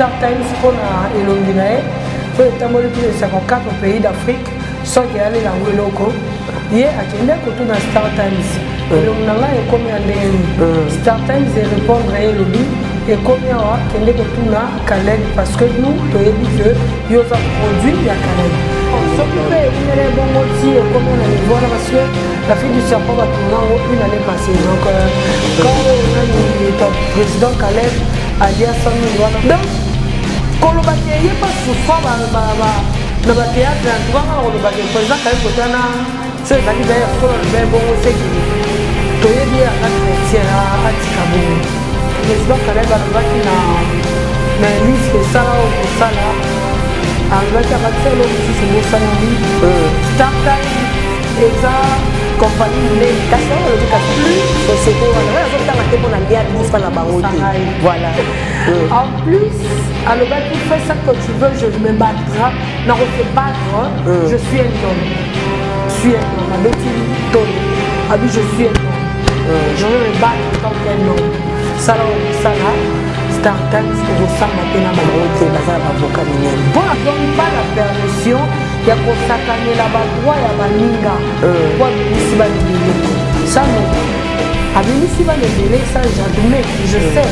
Star Times pour l'Elonginae. Il faut établir plus de 54 pays d'Afrique, sans qu'il y ait la Weloko. Il y a un Star Times. Elongina est comme un Star Times et répondre à Elobi. Et combien on a Calais parce que nous, tu as dit que nous avons produit la Calais. On s'occupe de bon motif, comme on a les voir parce que la fille du serpent va tourner une année passée. Donc, quand on a le président Calais a dit à 100 000 donc, quand on va dire, il n'y a pas de souffrance dans le théâtre, on va dire, le président Calais, c'est la liberté, il y a bon motif. Tu as dit à la chrétienne, à Tikabou. Le président Caleb a na liste que ça là au ça là avec la bataille aussi c'est bon ça Star Times et ça compagnie les casseurs le plus société voilà ça on a pour la guerre pour faire la baroute voilà en plus alors bah tu fais ça que tu veux je me battrai non je me battre je suis un homme à Betty Tony ah oui je suis un homme je vais me battre tant qu'un homme ça là Star Times pour ressemble à la baroute bazar avocat minier bon donc pas la permission il y a pour saccaner la droit ya baninga pour ici ba ça non avec ici ba les ça j'admets je sais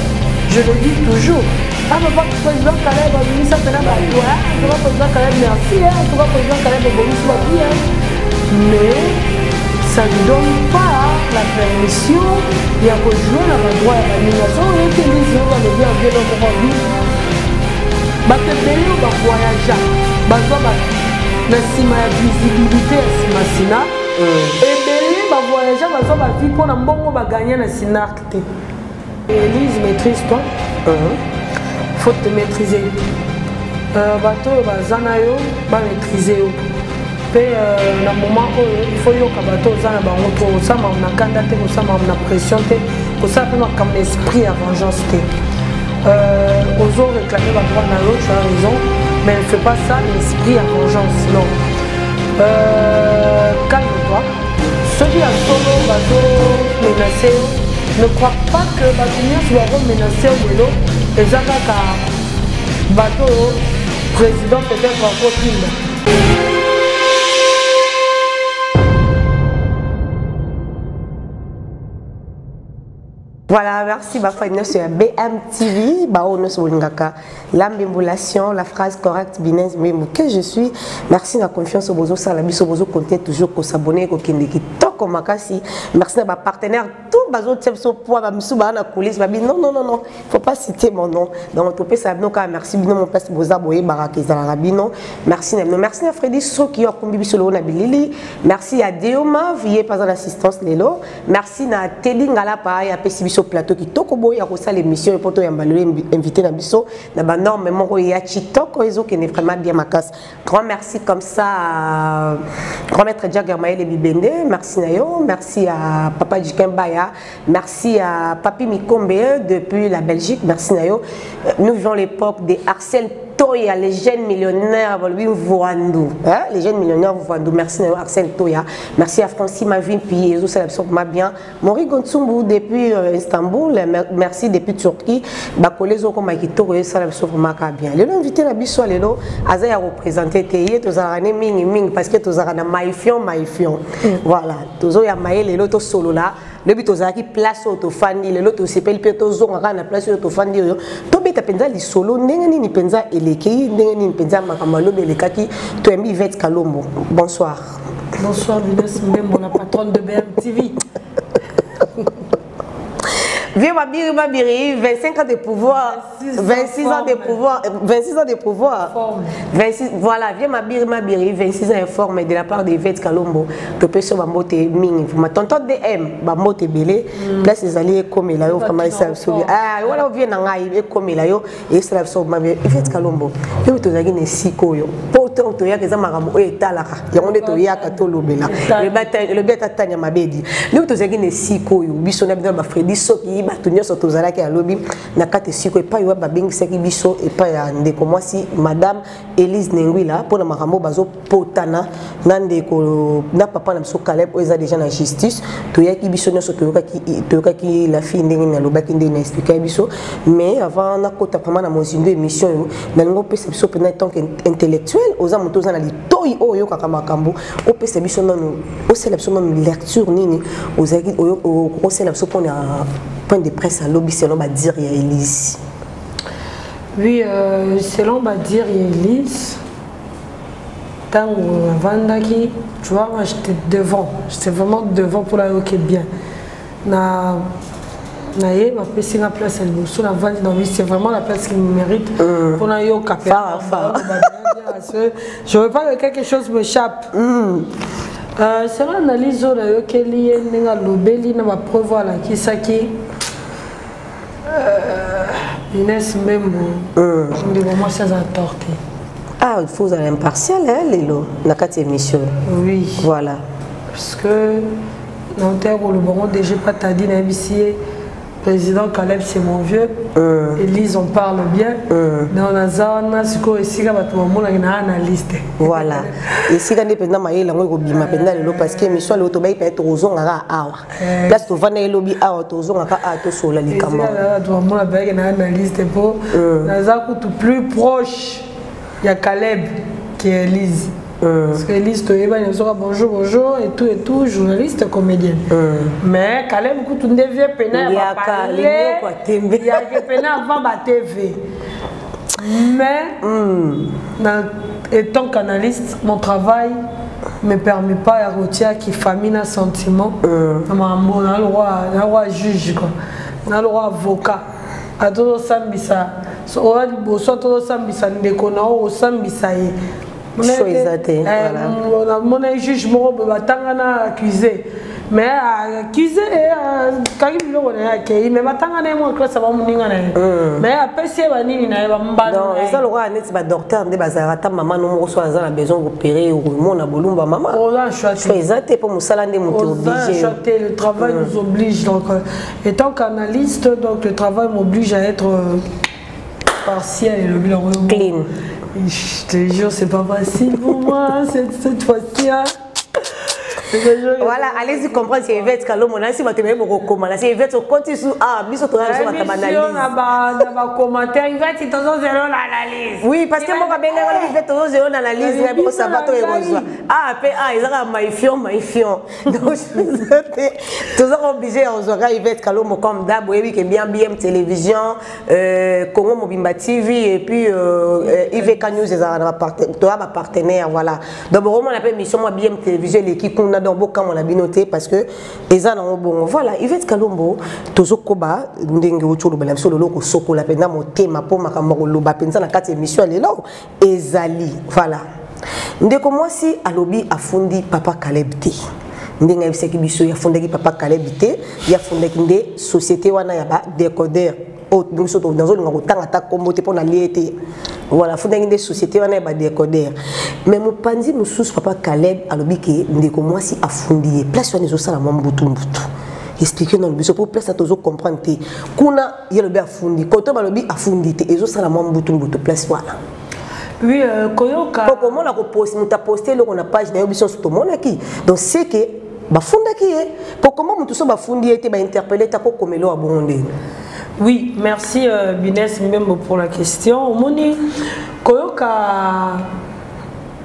je le dis toujours ah mais pas président Caleb a mis ça dans la droit tu vas président Caleb merci tu vas président Caleb bonus va bien mais ça ne donne pas la permission il y a rejoint la droit à l'animation et que les gens vont le dire bien dans mon vie bah que bello bah voyager bah soit la visibilité à Simasina et bello bah voyager bah soit bah vie pour un bon bah gagner la Sinacte Élise maîtrise toi faut te maîtriser bateau bah zanayo bah maîtriser dans le moment où il faut que bateau ça on a candidaté ça on a pression pour ça comme l'esprit à vengeance aux autres réclamer la droit dans l'autre tu as raison mais ne fais pas ça l'esprit à vengeance non calme-toi ceux qui ont solo bateau menacé ne crois pas que bateau soit menacé au vélo et ça bateau président peut-être encore plus. Voilà, merci Bafana sur BMTV, l'ambulation, la phrase correcte, binès, que je suis. Merci de la confiance au bozo, ça la biso bozo compter toujours pour s'abonner, pour qu'il merci à ma partenaire, tout bazo tchepso poids, ma misuba na coulisse, ma non non non non, faut pas citer mon nom. Dans notre pays ça merci bino mon place boza boye barakeza la rabino. Merci merci à Freddy So qui a combi bisolo na bilili. Merci à Deoma vie pas l'assistance lelo. Merci na Teddy ngala pa ya pesi biso plateau qui toko boye ya kosa l'émission et poto ya mbalé invité na biso na ba norme moko ya chitoko ezo qui est vraiment bien ma casse. Grand merci comme ça à grand maître Diagermaël et Bibende. Merci Nayo, merci à Papa Djikembaya, merci à Papi Mikombe depuis la Belgique, merci Nayo. Nous vivons l'époque des Arsène Toya, les jeunes millionnaires, les jeunes millionnaires Voandou, merci Nayo Arsène Toya, merci à Francis Mavin Piye, ça absolument bien. Mori Gontsumbu depuis Istanbul, merci depuis Turquie, Bakole Zoko Makito, ça absolument bien. Le invité la biso lelo, Azaya représenté Teye, tous arane ming parce que tous arane maifion. Voilà, tous ya maïl et l'autre solo là. Le but aux place au fandi, le lot aussi pelle peto zone na place au fandi. To beta penza li solo, ndenge ni penza eleki, ndenge ni penza makamalo belekaki, to embi Yvette Kalombo. Bonsoir. Bonsoir, Venus Mbembo, la patronne de BMTV. Viens ma biri, 25 ans de pouvoir, 26 ans de pouvoir, 26 ans de pouvoir. 26, voilà, viens ma biri, 26 ans de forme de la part de Yvette Kalombo. Tu peux sur ma moto ming, ma tonton DM, ma moto belé, place les alliés comme il a eu comme ça. Ah, voilà, vient en aïe comme il a eu et ça sur ma Yvette Kalombo. Et tu as gagné 6 koyo. tant to yaka za makambo etalaka yango nde to yaka to lobela le beta tanya mabedi nous to zaki ne siko yo biso na bina ba fredi soki ba to nyoso to zalaki ya lobi na kate siko e pa yo ba bengi saki biso e pa ya ndeko mwasi madame Elise Nengwila pour na makambo bazo potana na ndeko na papa na biso Caleb oza déjà na justice to yaki biso nyoso to yaki la fille ndenge na lobaki ndenge na expliquer biso mais avant na kota vraiment na mozindo émission yo na ngo pesa biso pendant tant intellectuel oza moto za na litoi oyo kaka makambo o pesa biso nanu o sela biso nanu lecture nini ozaki o sela biso pour na point de presse à lobby selon ba dire ya Elise. Oui, selon ba dire ya Elise tant Vandaki, tu vois, moi j'étais devant, j'étais vraiment devant pour la hockey bien. Na ma place c'est vraiment la place qui me mérite pour la yoga. Je veux pas que quelque chose m'échappe. C'est l'analyse de la yoga liée à l'obéli na ma preuve à la kisaki. Inès même on dit vraiment ça a torté. Ah, il faut aller impartial, hein, Lélo, dans cette émission. Oui. Voilà. Parce que, dans le terme où le baron déjà pas t'a dit, le président Caleb, c'est mon vieux. Elise, on parle bien. Dans la zone, c'est quoi ici, quand on a une analyste. Voilà. Et si quand on a une analyste, parce que l'émission, l'autobaï peut être aux zones à Awa. Place où on a lobby à aux zones à Tosso, la Licama. On a une analyste pour. La zone plus proche. Il y a Caleb qui est Elise. Parce que Elise, tu es bonjour et tout, journaliste, comédienne. Mais Caleb, tu ne deviens pas il y a des peines avant la TV. Mais, étant qu'analyste, mon travail ne me permet pas de retirer qui famille un sentiment. On a le roi juge, on a le roi avocat. A tout ça, on a mon juge m'a accusé. Mais accusé, quand il est accueilli, mais ça va mais après, c'est non, ça le roi est docteur de Bazarata, maman, nous reçoit la besoin d'opérer ou mon abolumba, maman. Choisir pour Moussalande, le travail nous oblige. Donc, étant qu'analyste, donc le travail m'oblige à être partiel et le bilan clean. Je te jure, c'est pas facile pour moi cette fois-ci. Voilà, allez-y comprendre si Yvette Kalomo, si vous avez recommandé, si Yvette continue sur biso to raison à analyse. Na commentaire Yvette c'est toujours zéro l'analyse. Oui, parce que moi quand bien Yvette toujours zéro l'analyse, mais ça va tout érosion. Ils ont maïfion. Donc toujours obligé on aura Yvette Kalomo comme d'hab, oui que bien BM télévision, Congo Mobimba TV et puis IVK News c'est un partenaire voilà. Donc vraiment on appelle mission moi BM télévision l'équipe on a dans beaucoup comme on a binoté parce que les ans bon voilà Yvette Kalombo tozo koba ndenge ocholo bela so lolo ko soko la penda motema po makambo loba penza na kati émission lelo ezali voilà ndeko mwasi alobi afundi papa Caleb te ndenge biseki biso ya fondaki papa Caleb te ya fondaki nde société wana ya ba décodeur donc surtout dans une autant attaque comme pour la liété voilà faut des sociétés on a ba décodeur mais mon pandi musus papa Caleb alobi ke ndeko mwasi afundi place on ezosala mwa mbutu expliquer dans le biso pour place à toujours comprendre te kuna yelobi afundi koto balobi afundi te ezosala mwa mbutu place voilà. Oui, koyoka comment la poste nous t'a posté le on a page na biso sur tout monde qui donc c'est que ba funda ki pour comment mutu so ba fundi était ba interpeller ta ko komelo a Burundi. Oui, merci Binès Mbembo pour la question. Moni koyoka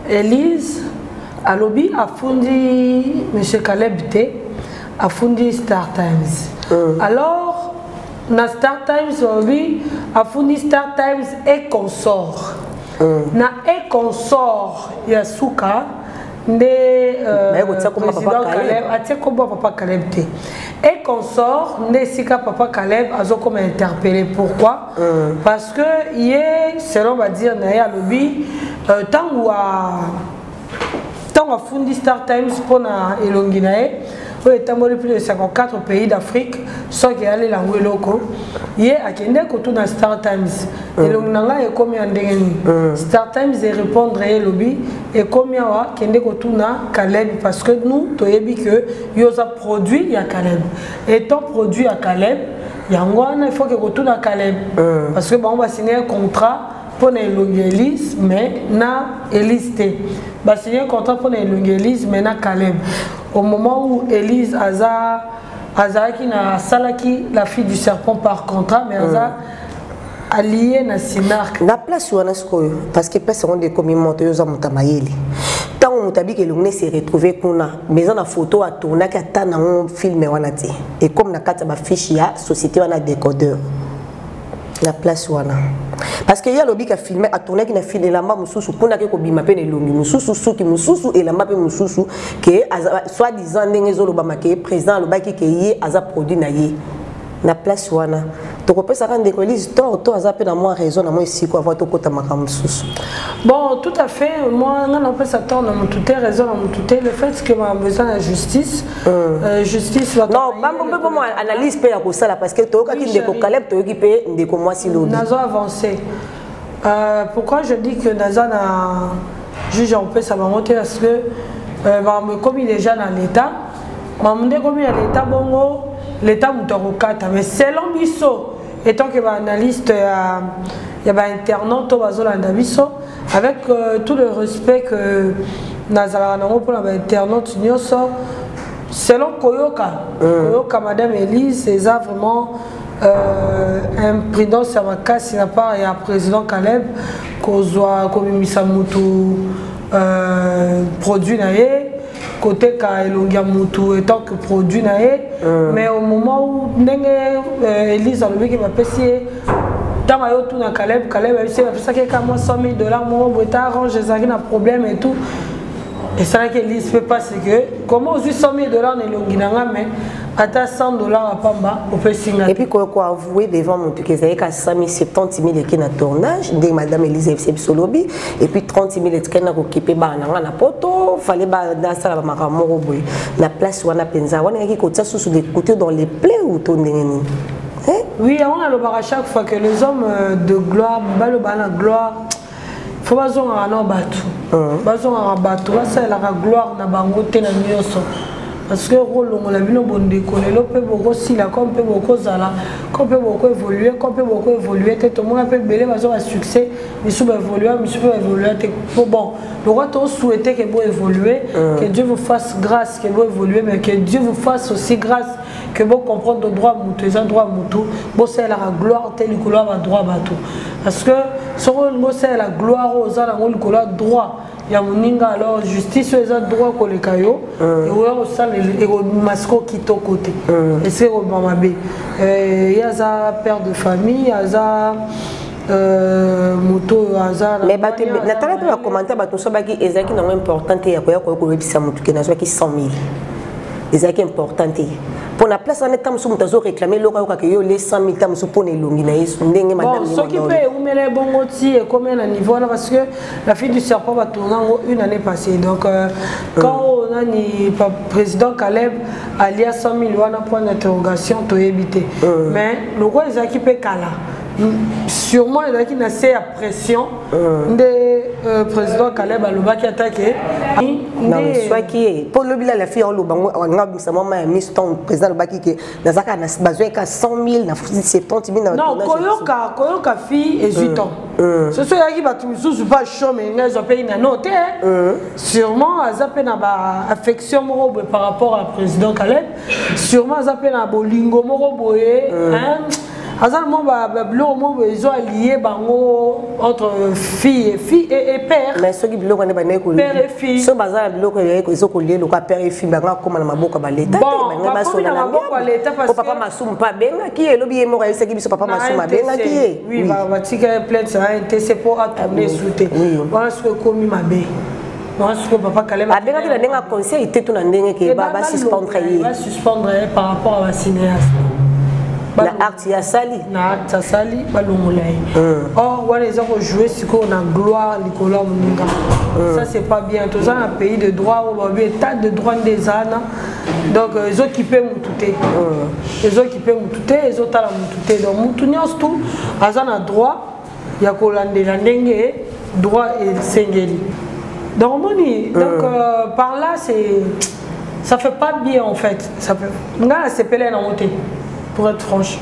Elise alobi afundi monsieur Caleb te afundi Star Times. Alors na Star Times alobi afundi Star Times et consort. Na et consort Yasuka nde président Caleb atie kombo papa Caleb te et consort nde sika papa Caleb azo comme interpellé pourquoi parce que hier selon va dire na ya lobby tango a fundi Star Times pour na elongi na oyo etamboli plus de 54 pays d'Afrique soki eyali lango eloko ye akende kotuna Star Times elongi na ngai ekomi ya ndenge nini Star Times erépondre ye elobi ekomi awa kende kotuna Caleb parce que nous toyebi que yo oza produit ya Caleb étant produit ya Caleb yango wana il faut que kotuna Caleb parce que bango basigné un contrat pour elongi Elise mais na Elise te basigné un contrat pour elongi Elise mais na Caleb au moment où Elise azalaki na salaki la fille du serpent par contrat mais aza allié na Sinark na place wana sikoyo parce que personne de comme monte yo za mutamayeli tant mutabi que l'on s'est retrouvé kuna mais on a photo à tourner ka ta na un film wana ti et comme na kata ba fiche ya société wana décodeur la place wana parce que y a lobby qui a filmé à tourner qui na filmé la maman mususu kuna ke ko bima pe ne longi mususu suki mususu et la mappe mususu que soit disant ndenge zo loba make président lobaki ke yi aza produit na ye na place wana to ko pesa kan de ko lise to aza pe na moi raison na moi ici ko avoir to kota makam mususu. Bon, tout à fait. Moi, on peut s'attendre à mon tout raison à mon tout le fait que m'a besoin de justice. Justice va. Non, pas moi analyse pe ya ko sala parce que to ka ki ndeko Caleb to ki pe ndeko moi si lobi. Nazo avancé. Pourquoi je dis que Naza na juge en paix ça va monter parce que comme il est déjà dans l'état, comme il est dans l'état bongo, l'état mutorokata mais selon biso étant que analyste il y a un internaute avec tout le respect que Nazara pour l'internaute selon Koyoka Madame Elise c'est vraiment imprudence à ma casse il n'y a pas il y a président Caleb Kozwa Komimisa Mutu produit naé côté ka elongia mutu étant que produit naé mais au moment où Elise a levé qui m'a passé dans ma yotu na Caleb a dit ça que comme $100 000 mon boîte arrange les un problème et tout et ça que Elise fait pas c'est que comment aux $100 000 ne longinanga mais à $100 à Pamba on peut signer et puis quoi avouer devant mon truc qu'ils avaient qu'à 70 000 qui na tournage de madame Elise FC Solobi et puis 30 000 qui na occupé ba na poto fallait ba dans ça la makamoro boy la place wana penza wana qui côté sous des côtés dans les plaies ou tondeni. Oui, on a le bar à chaque fois que les hommes de gloire, le bar la gloire, faut pas qu'on a un bateau. Pas qu'on a un bateau, ça c'est la gloire na bangote na mioso. Parce que rôle on a vu nos bonnes décoller, le peut beaucoup si la comme peut beaucoup zala, comme peut beaucoup évoluer, comme peut beaucoup évoluer, tout le monde peut belé, mais on a succès, mais sous évoluer, mais sous évoluer, bon. Le roi t'ont souhaité que vous évoluez, que Dieu vous fasse grâce, que vous évoluez, mais que Dieu vous fasse aussi grâce, que vous compreniez le droit moutou, les droits moutou, vous c'est la gloire, telle gloire va droit bateau. Parce que ce rôle c'est la gloire aux gens, la droit. Il y a un alors justice les droits que les caillots et on ça les masco qui to côté et c'est au mamabé il y a ça père de famille il y a ça moto hasard mais Nathalie peut commenter bato so baki ezaki na important ya koya ko webisa mutu ke na so ki 100 000 ezaki important pour la place en état musu mutazo réclamer lo ka yo les 100 000 tam pour ne longi na yesu ndenge madame bon ce qui peut umele bongo ti et combien à niveau là parce que la fille du serpent va tourner une année passée donc quand on a ni président Caleb alias 100 000 wana point d'interrogation to éviter mais le roi ezaki pe kala sûrement il y a qui n'a assez à pression de président Caleb Aloba qui attaqué non soit qui pour le bilan la fille on a dit ça maman mis ton président Aloba qui dans ça n'a besoin qu'à 100 000 na 70 000 non koyoka fille hésitant ce soit qui va tout sous pas chaud mais ils ont payé une note sûrement à zapper na ba affection morobo par rapport à président Caleb sûrement à zapper na bolingo morobo hein Azalement, ils ont allié entre fille et père. Mais ceux qui ont père et fille. Ceux qui ont lié père et fille, comment on a beaucoup à l'État. Papa Massoum pas bien qui est l'objet mort et c'est qui papa Massoum bien qui est. Oui, va tirer plainte ça a été c'est pour attendre souter. Voilà ce que commis ma bé. Voilà ce que papa Caleb a bien que la dernière conseil était tout en dingue qui va suspendre. Va suspendre par rapport à la cinéaste. Na acte ya sali balongolai or voilà ils ont joué ce qu'on a gloire Nicolas Muninga ça c'est pas bien tout ça un pays de droit où on a état de droit des ânes Donc ils ont occupé Moutouté. Ils ont occupé Moutouté, ils ont tala Moutouté. Donc Moutounyos tout, ils ont droit, il y a Kolande la Nengue, droit et Sengeli. Donc par là, ça fait pas bien en fait. Ça fait. C'est pelé en monté. Pour être franche.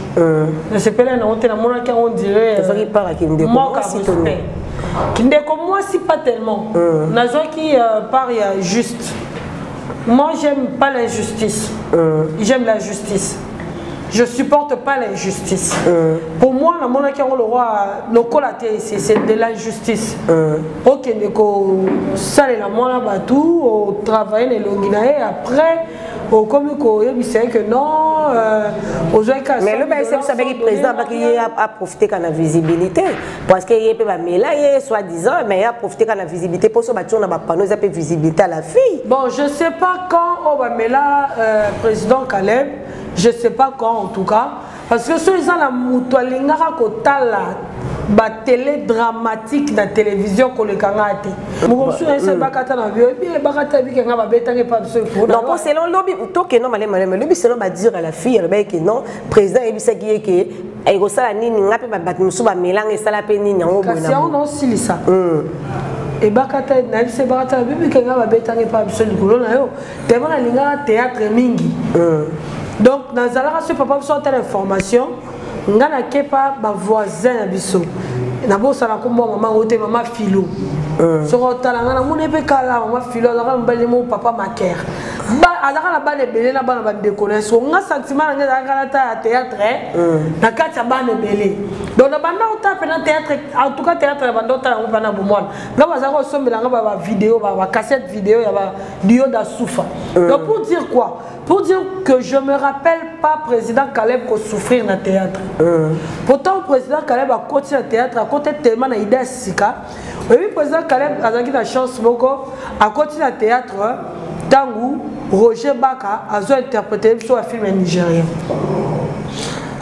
C'est pelé en monté. On dirait. Moi, moi, si pas tellement. Nazo qui parie juste. Moi, j'aime pas l'injustice. J'aime la justice. Je supporte pas l'injustice. Pour moi, la monarchie le roi, le colaté, c'est de l'injustice. Ok, ça est la monarchie batou, au travail les longinae après. Comme il sait que non, mais le président a profité de la visibilité. Parce qu'il y a des soi-disant, mais il a profité de la visibilité pour que les panneaux aient visibilité à la fille. Bon, je ne sais pas quand Obamela, président Caleb, je ne sais pas quand en tout cas. Parce que ceux qui ont la moutoualinga la télé dramatique dans la télévision qu'on les kangate. Moi je suis un bakata na bio bien bakata bi kenga ba betange pas ce pour. Non pour selon lobby to que non malé lobby selon ba dire à la fille le que non président et bisa qui que ay ko sala nini ngape ba batmusu ba melange sala pe nini ngo bona. Kasi on non silisa. Et bakata na bisa bakata bi kenga ba betange pas ce likolo na yo. Tellement linga théâtre mingi. Donc dans la ce papa so telle information ngana kepa ba voisin na biso na bosa na kombo maman ote maman filo so tala ngana mune pe kala maman filo la mbele mo papa maker ba alaka na bane belé na bana ba déconner so nga sentiment nga ngana ta théâtre na kati bane belé donc na banda ota pe na théâtre en tout cas théâtre na banda ota na bana bomwana nga baza ko sombela nga ba vidéo ba cassette vidéo ya ba dio da soufa. Donc pour dire quoi? Pour dire que je ne me rappelle pas président Caleb qu'on souffrir dans le théâtre. Pourtant, le président Caleb a continué le théâtre, a continué tellement d'idées à Sika. Et puis, le président Caleb a eu la chance à continuer le théâtre tant que Roger Baka a interprété sur un film nigérien.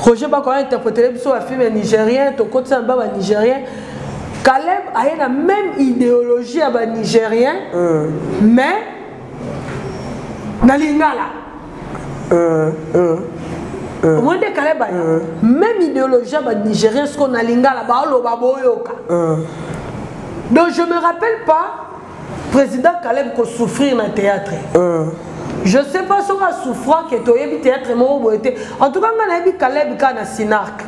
Roger Baka a interprété sur un film nigérien, tu continues à nigérien. Caleb a eu la même idéologie à nigérien, mais dans l'ingala. Moi de Caleb même idéologie à Nigérien ce qu'on a l'ingala donc je me rappelle pas président Caleb qu'on souffrir dans le théâtre. Je sais pas si on a souffert que tu as théâtre en tout cas on a vu Caleb dans Sinark.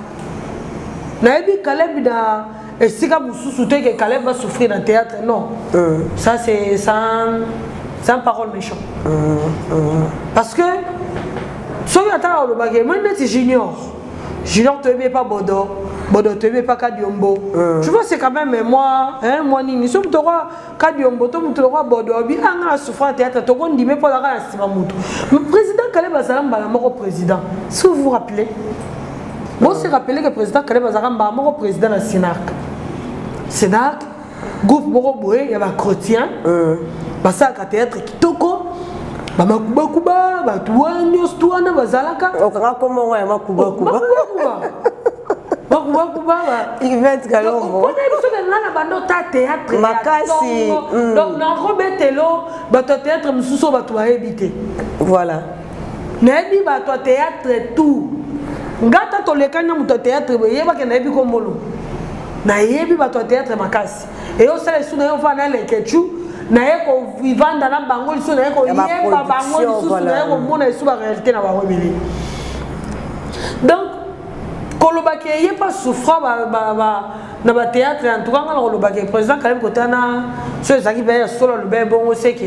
On a vu Caleb dans et si vous soutenez que Caleb va souffrir dans le théâtre non. Ça c'est sans parole méchante. Parce que si on attend le bagage, moi je junior. Junior tu ne pas Bodo, Bodo tu ne pas Kadiombo. Tu vois c'est quand même moi, hein, moi ni sommes tu roi Kadiombo, tu roi Bodo, bi anga souffrant théâtre, tu on dit mais pas la race Mamutu. Le président Caleb Azaram Balamoro président. Si vous vous rappelez, moi c'est rappelé que le président Caleb Azaram Balamoro président de Sinark. Sinark, groupe Moro Boé, il y a un chrétien. Basa ka théâtre kitoko bamakuba kuba batuanyo stuana bazalaka okanga komo wa makuba kuba makuba kuba event galombo on est sur la bando ta théâtre makasi donc na robetelo bato théâtre mususo bato ba habiter voilà nebi bato théâtre tout ngata to lekanya muto théâtre yeba ke nebi komolo na yebi bato théâtre makasi et on sala suna yo fana le kechu na yeko vivanda na bango liso na yeko yemba bango liso na yeko mona isu ba réalité na bango belé. Donc kolobaki yé pas souffrant na ba théâtre en tout cas na kolobaki président Caleb Kotana ceux qui ba solo le ben bon c'est que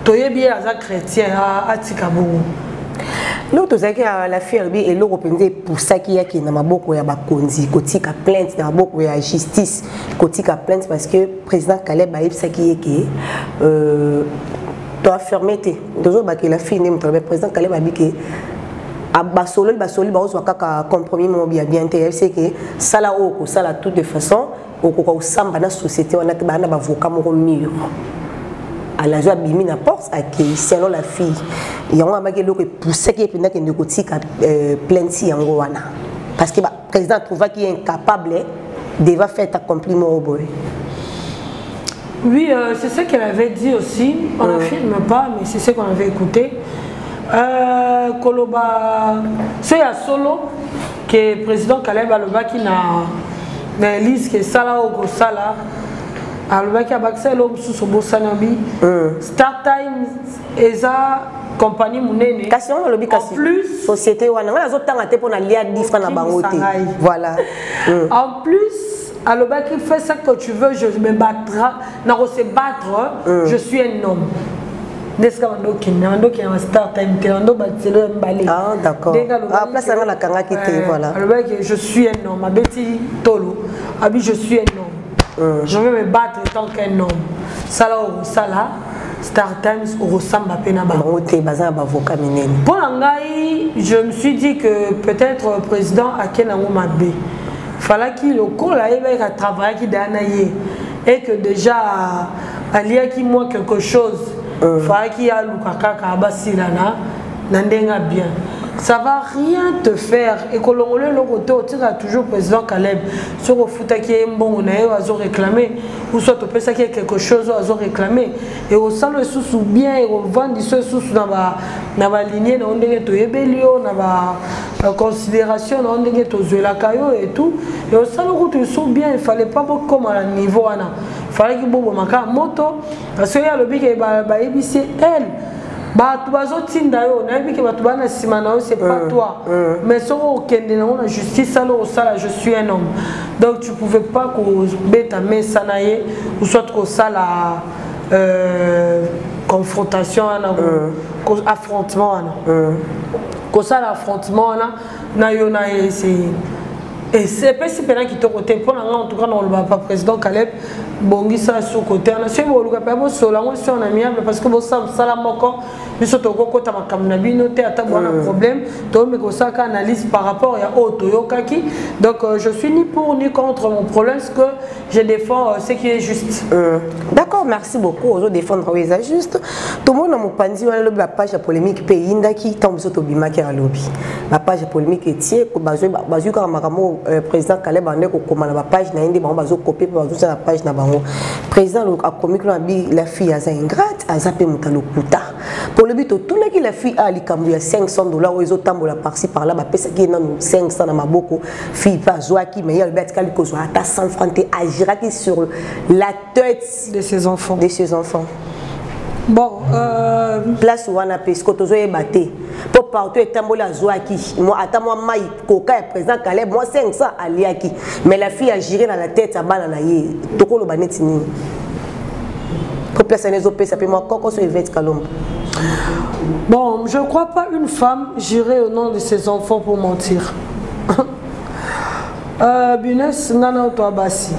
toyebi aza chrétien a tikabongo. Nous tous la fierté et l'Européen pour ça qu'il y a qui n'a pas beaucoup ya bakonzi kotika plainte n'a beaucoup ya justice kotika plainte parce que président Caleb a eu ça qui est qui doit fermeté toujours bah que la fille n'est pas président Caleb a dit que à basolo bah on soit kaka compromis mon bien c'est que ça là au ça là toute de façon au ko samba na société on a ba na avocat mon mur à la joie bimi na porte à qui selon la fille il y a un mec qui pour ce qui est pendant que ne kotika plainte yango wana parce que président trouva qu'il est incapable de faire accomplir mon boy. Oui, c'est ce qu'elle avait dit aussi. On n'affirme pas, mais c'est ce qu'on avait écouté. Koloba, c'est à solo que le président Caleb Alobaki na liste que Sala ou Sala Alobaki a baxé l'homme sous son beau sanabi. Start Times et ça compagnie monene. En plus, société on a autant à pour na lia différent na bangote. Voilà. En plus, Alobaki fait ça que tu veux, je me battrai, na se battre, je suis un homme. Ah d'accord. Ah place à la kanga qui était voilà. Je suis un homme. Abeti Tolo. Abi je suis un homme. Je vais me battre tant qu'un homme. Sala ou sala. Star Times au ressemble à Penaba. Pour l'angai, je me suis dit que peut-être le président a Kenango Mabé. Fallait qu'il au cours là il a travaillé qui d'anaïe et que déjà alia qui moi quelque chose. Fallait qu'il y a Lukaka Kabasilana Nandenga bien. Ça va rien te faire. Et que l'on le côté, tu as toujours président Caleb. Sur le foot qui est bon, on a réclamé. Ou soit tu peux ça qui est quelque chose, on a réclamé. Et au sein de sous bien, et on vend du sous dans la lignée, on a des rébellions, on a considération, on a des la caillou et tout. Et au sein de route, ils sont bien. Il fallait pas beaucoup comme à niveau. Il fallait qu'il y ait une moto. Parce qu'il y a le bic et elle. C'est pas toi. Mais si on a justice, je suis un homme. Donc tu ne pouvais pas mettre ta main sanaye ou soit que ça la confrontation, affrontement. Que ça l'affrontement, et c'est pas si pénal qui te côté pour en tout cas on le pas président Caleb bongi ça sur côté on a c'est bon le pas bon solo on est amiable parce que bon ça la moko mais surtout ko ta makamna bino te ata bon problème to me ko ça analyse par rapport à auto yokaki donc je suis ni pour ni contre mon problème ce que je défends ce qui est juste. D'accord, merci beaucoup aux autres défendre les juste tout le monde a pandi la page polémique pays ndaki tombe sur tobima qui a lobby la page polémique est ko bazu ka makamo président Caleb a commandé la page na indi bazo copier sur la page na bango président a commis que la fille a ingrate a zappé mutalo kuta pour le but tout le qui la fille a likambu ya $500 ou les autres tambola par-ci par-là ba pesa qui na 500 na maboko fille pas zoaki mais il y a le bet kaliko zo ata 100 francs te agira qui sur la tête de ses enfants bon place où on a pesé que tozo ebaté pour partout et tambola zoaki moi attends moi mai coca et président Caleb moi 500 aliaki mais la fille a giré dans la tête à balle na yé tokolo baneti ni pour placer les autres ça peut moi coco sur Yvette Kalombo. Bon, je ne crois pas une femme girer au nom de ses enfants pour mentir. Bunes Nana Otoabasi.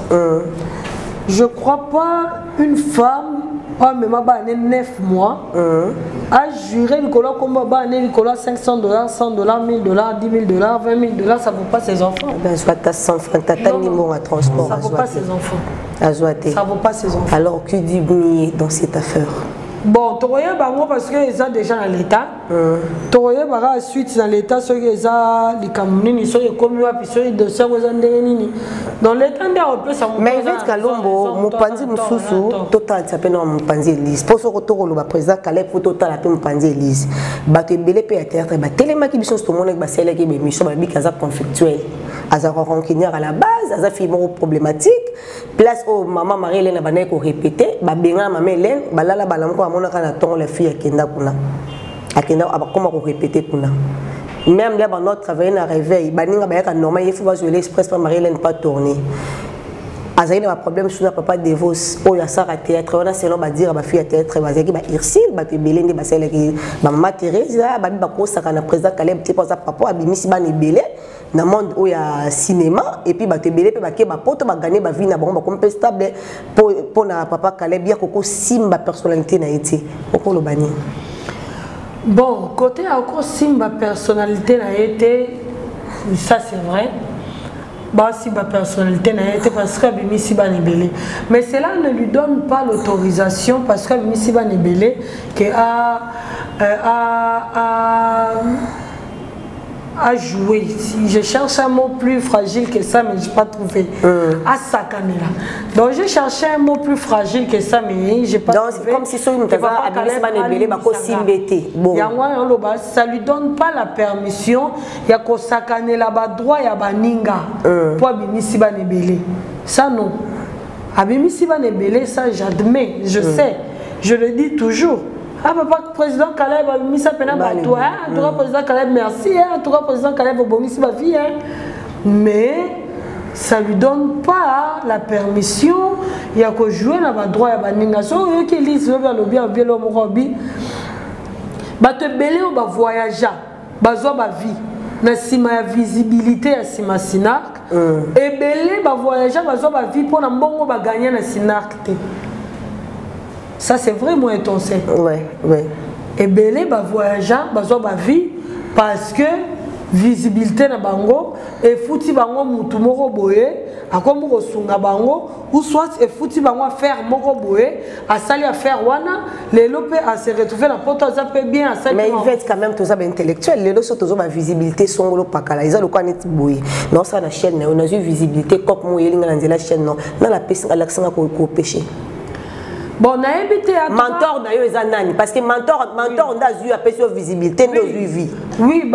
Je ne crois pas une femme, mais ma bah 9 mois, a juré le colloque comme ma bah $500, $100, $1000, $10,000, $20,000, ça ne vaut pas ses enfants. Ben, soit ta 100 francs, ta niveau à transport. Ça ne vaut pas ses enfants. Ça ne vaut pas ses enfants. Alors, que dit Bounier dans cette affaire? Bon, tu vois, parce qu'ils sont déjà dans l'État. Tu vois, suite dans l'État, ceux qui sont les Camerounais, ils sont comme moi, puis ceux qui sont dans l'État, on peut s'en mais Yvette Kalombo, mon panzi Moussoussou, total, ça peut non mon panzi Elise. Pour ce retour, le président Caleb, pour total, mon panzi Elise. Bateau belé peut être, tellement qui sont tout le monde avec celle qui est mission, avec un conflictuel. Azar rancunière à la base, azar fimo problématique. Place où maman Marie-Hélène a bané ko répéter, ba benga maman Hélène, ba la balam ko amona kana ton la fille akenda kuna. Akenda abakoma ko répéter kuna. Même là notre travail na réveil, baninga ba yaka normal, il faut pas jouer l'express pour Marie-Hélène pas tourner. Azar il a un problème sur papa divorce, oh ya ça théâtre, on a selon ba dire ba fille à théâtre, ba zaki ba Irsil, ba te belende ba celle qui ba maman Thérèse, ba ba ko saka na président Caleb, ti pour ça papa abimisi ba ne belé. Dans le monde où il y a cinéma et puis bah te belé puis bah que bah poto bah gagner bah vie na bon bah comme stable pour na papa Caleb bien coco simba personnalité na été pourquoi le bani. Bon côté encore simba personnalité na été ça c'est vrai bah simba personnalité na été parce que Bimisi ba belé mais cela ne lui donne pas l'autorisation parce que Bimisi ba belé que à jouer. Si je cherche un mot plus fragile que ça, mais je n'ai pas trouvé. À Sakanela. Donc j'ai cherché un mot plus fragile que ça, mais je n'ai pas trouvé. Donc c'est comme si ça lui donne pas la permission. Il y a que Sakanela droit, il y a baninga pour abimisi banebele. Ça non. Abimisi banebele, ça j'admets, je sais, je le dis toujours. Ah, papa, président Caleb a mis sa peine à toi. En tout cas, président Caleb, merci. En tout cas, président Caleb a mis sa vie. Mais ça ne lui donne pas la permission. Il y a que jouer dans le droit à la négation. Il y a qui lisent le bien, bien l'homme Robi. Bah, te belé ou bah, voyager. Bah, zo bah, vie. Na sima visibilité à sima sinark. Et belé, bah, voyager, bah, zo bah, vie pour na mbongo bah, gagner na sinark. Ça, c'est vraiment intensif. Ouais, ouais. Et belé ba voyageant, ba zo ba vie parce que visibilité na bango et fouti bango mutu moko boye, akomo ko sunga bango ou soit et fouti bango faire moko boye, a sali à faire wana, les lopé à se retrouver la porte ça peut bien à sali. Mais il va être quand même tout ça intellectuel, les autres surtout ba visibilité sont lo pakala, ils ont le quoi net boye. Non ça na chaîne, on a eu visibilité comme moi yelinga na la chaîne non, na la pêche l'accent ko pêcher. Bon, on a invité à mentor d'ailleurs les anani parce que mentor on a eu appelé sur visibilité nos vie. Oui,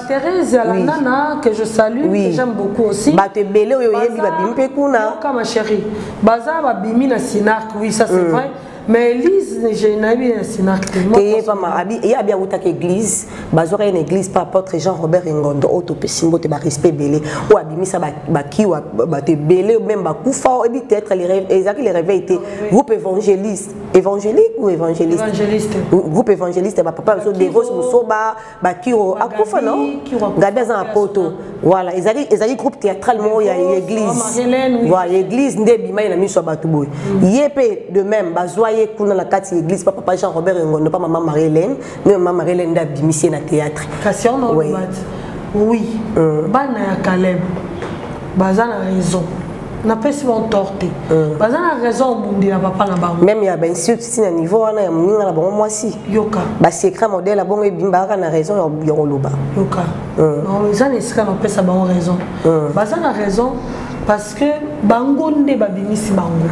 Thérèse la nana que je salue, que j'aime beaucoup aussi. Bah te belé yo yebi ba bimpe kuna. Ma chérie. Baza ba bimi na sinark, oui ça c'est vrai. Mais Elise, j'ai n'ai bien sinark. Il y a bien une église, bazo une église par apôtre Jean-Robert Ngondo auto pesimbo te ba respect belé ou abimi ça ba ki ou ba te belé même ba kufa et peut-être les rêves exact les réveils étaient groupe évangéliste évangélique ou évangéliste groupe évangéliste ba papa so des grosses musoba ba kiro akufa non gabi za apoto voilà ils groupe théâtral mo ya église voilà église ndé bima na miso ba tuboy yepé de même bazo kuna la carte l'église papa Jean-Robert Ngondo pas maman Marie-Hélène mais maman Marie-Hélène d'abimissé na théâtre question non oui bana ya Caleb baza na raison na pesi mon torté baza na raison bundi na papa na bango même ya ben si na niveau wana ya muninga na bango mwasi yoka ba secret modèle bongo ebimba na raison ya loba yoka non ils ont escrit na pesa bango raison baza na raison parce que bango nde babimisi bango.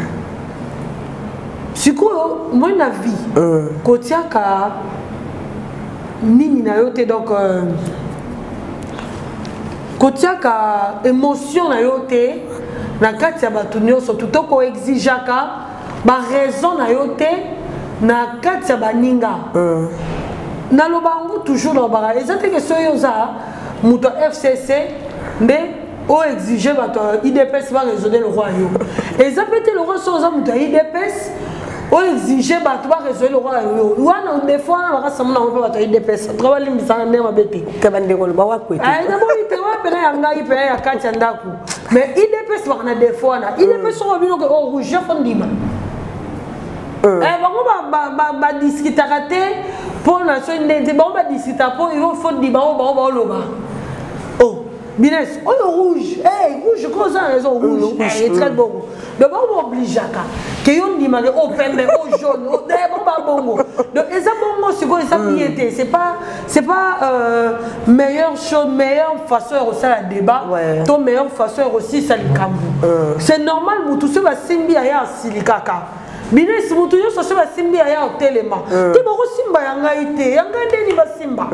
Sikoyo, moi na vie, kotiaka nini na yote donc kotiaka émotion na yote na kati ya batu nyonso tout ko exijaka ba raison na yote na kati ya baninga. Na lobango toujours na bara ezate que soyo za muto FCC nde o exiger bato IDPS va résoudre le roi yo. Ezapete le roi so za muto IDPS on exige bato ba résoudre le roi wana des fois on va samna on va tailler des personnes travailler misana ndema beti kabande ko ba wakwe ay na boy te wa pena ya ngai pe ya kacha ndaku mais il dépêche ba na des fois na il dépêche so bino ko o rouge fondima ba discuter raté pour na so ndé ba ba discuter pour il faut diba ba loba oh Bines, oh le rouge, rouge, cause a raison, rouge, il est très bon. De bon, on oblige à que on dit mal, oh pembe, oh jaune, oh bon. Donc, et ça, bon, c'est quoi ça piété? C'est pas meilleure chose, meilleure façon aussi à débat. Ton meilleure façon aussi, c'est le cambou. C'est normal, vous tous va simbi à silicaka. Bine si mutu yo sose ba simbi ya hotelema te bako simba yanga ite yanga ndeni ba simba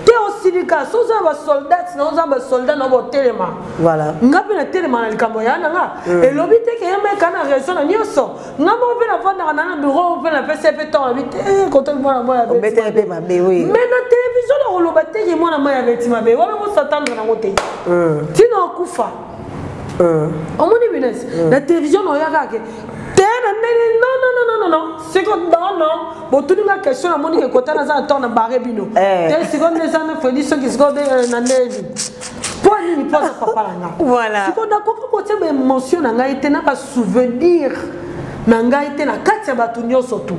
te osilika soza ba soldat na oza ba soldat na hotelema voilà ngapi na telema na likambo yana nga elobi te ke yamba kana raison na nyoso ngamo pe na vanda na bureau pe na PCP to habite quand on voit moi avec bete pe ma be oui mais na télévision na roloba te ke moi na moi avec ma be wala mo s'attendre na ngote tino kufa omoni bines la télévision no yaka ke non. C'est comme non. Bon, tout le monde a question à Monique Kota dans un temps de Barébino. C'est comme les années Félix qui se gardent un année. Pour lui, il pose papa là. Voilà. C'est comme d'accord que côté émotion, n'a été n'a pas souvenir. N'a été na katia batunyo surtout.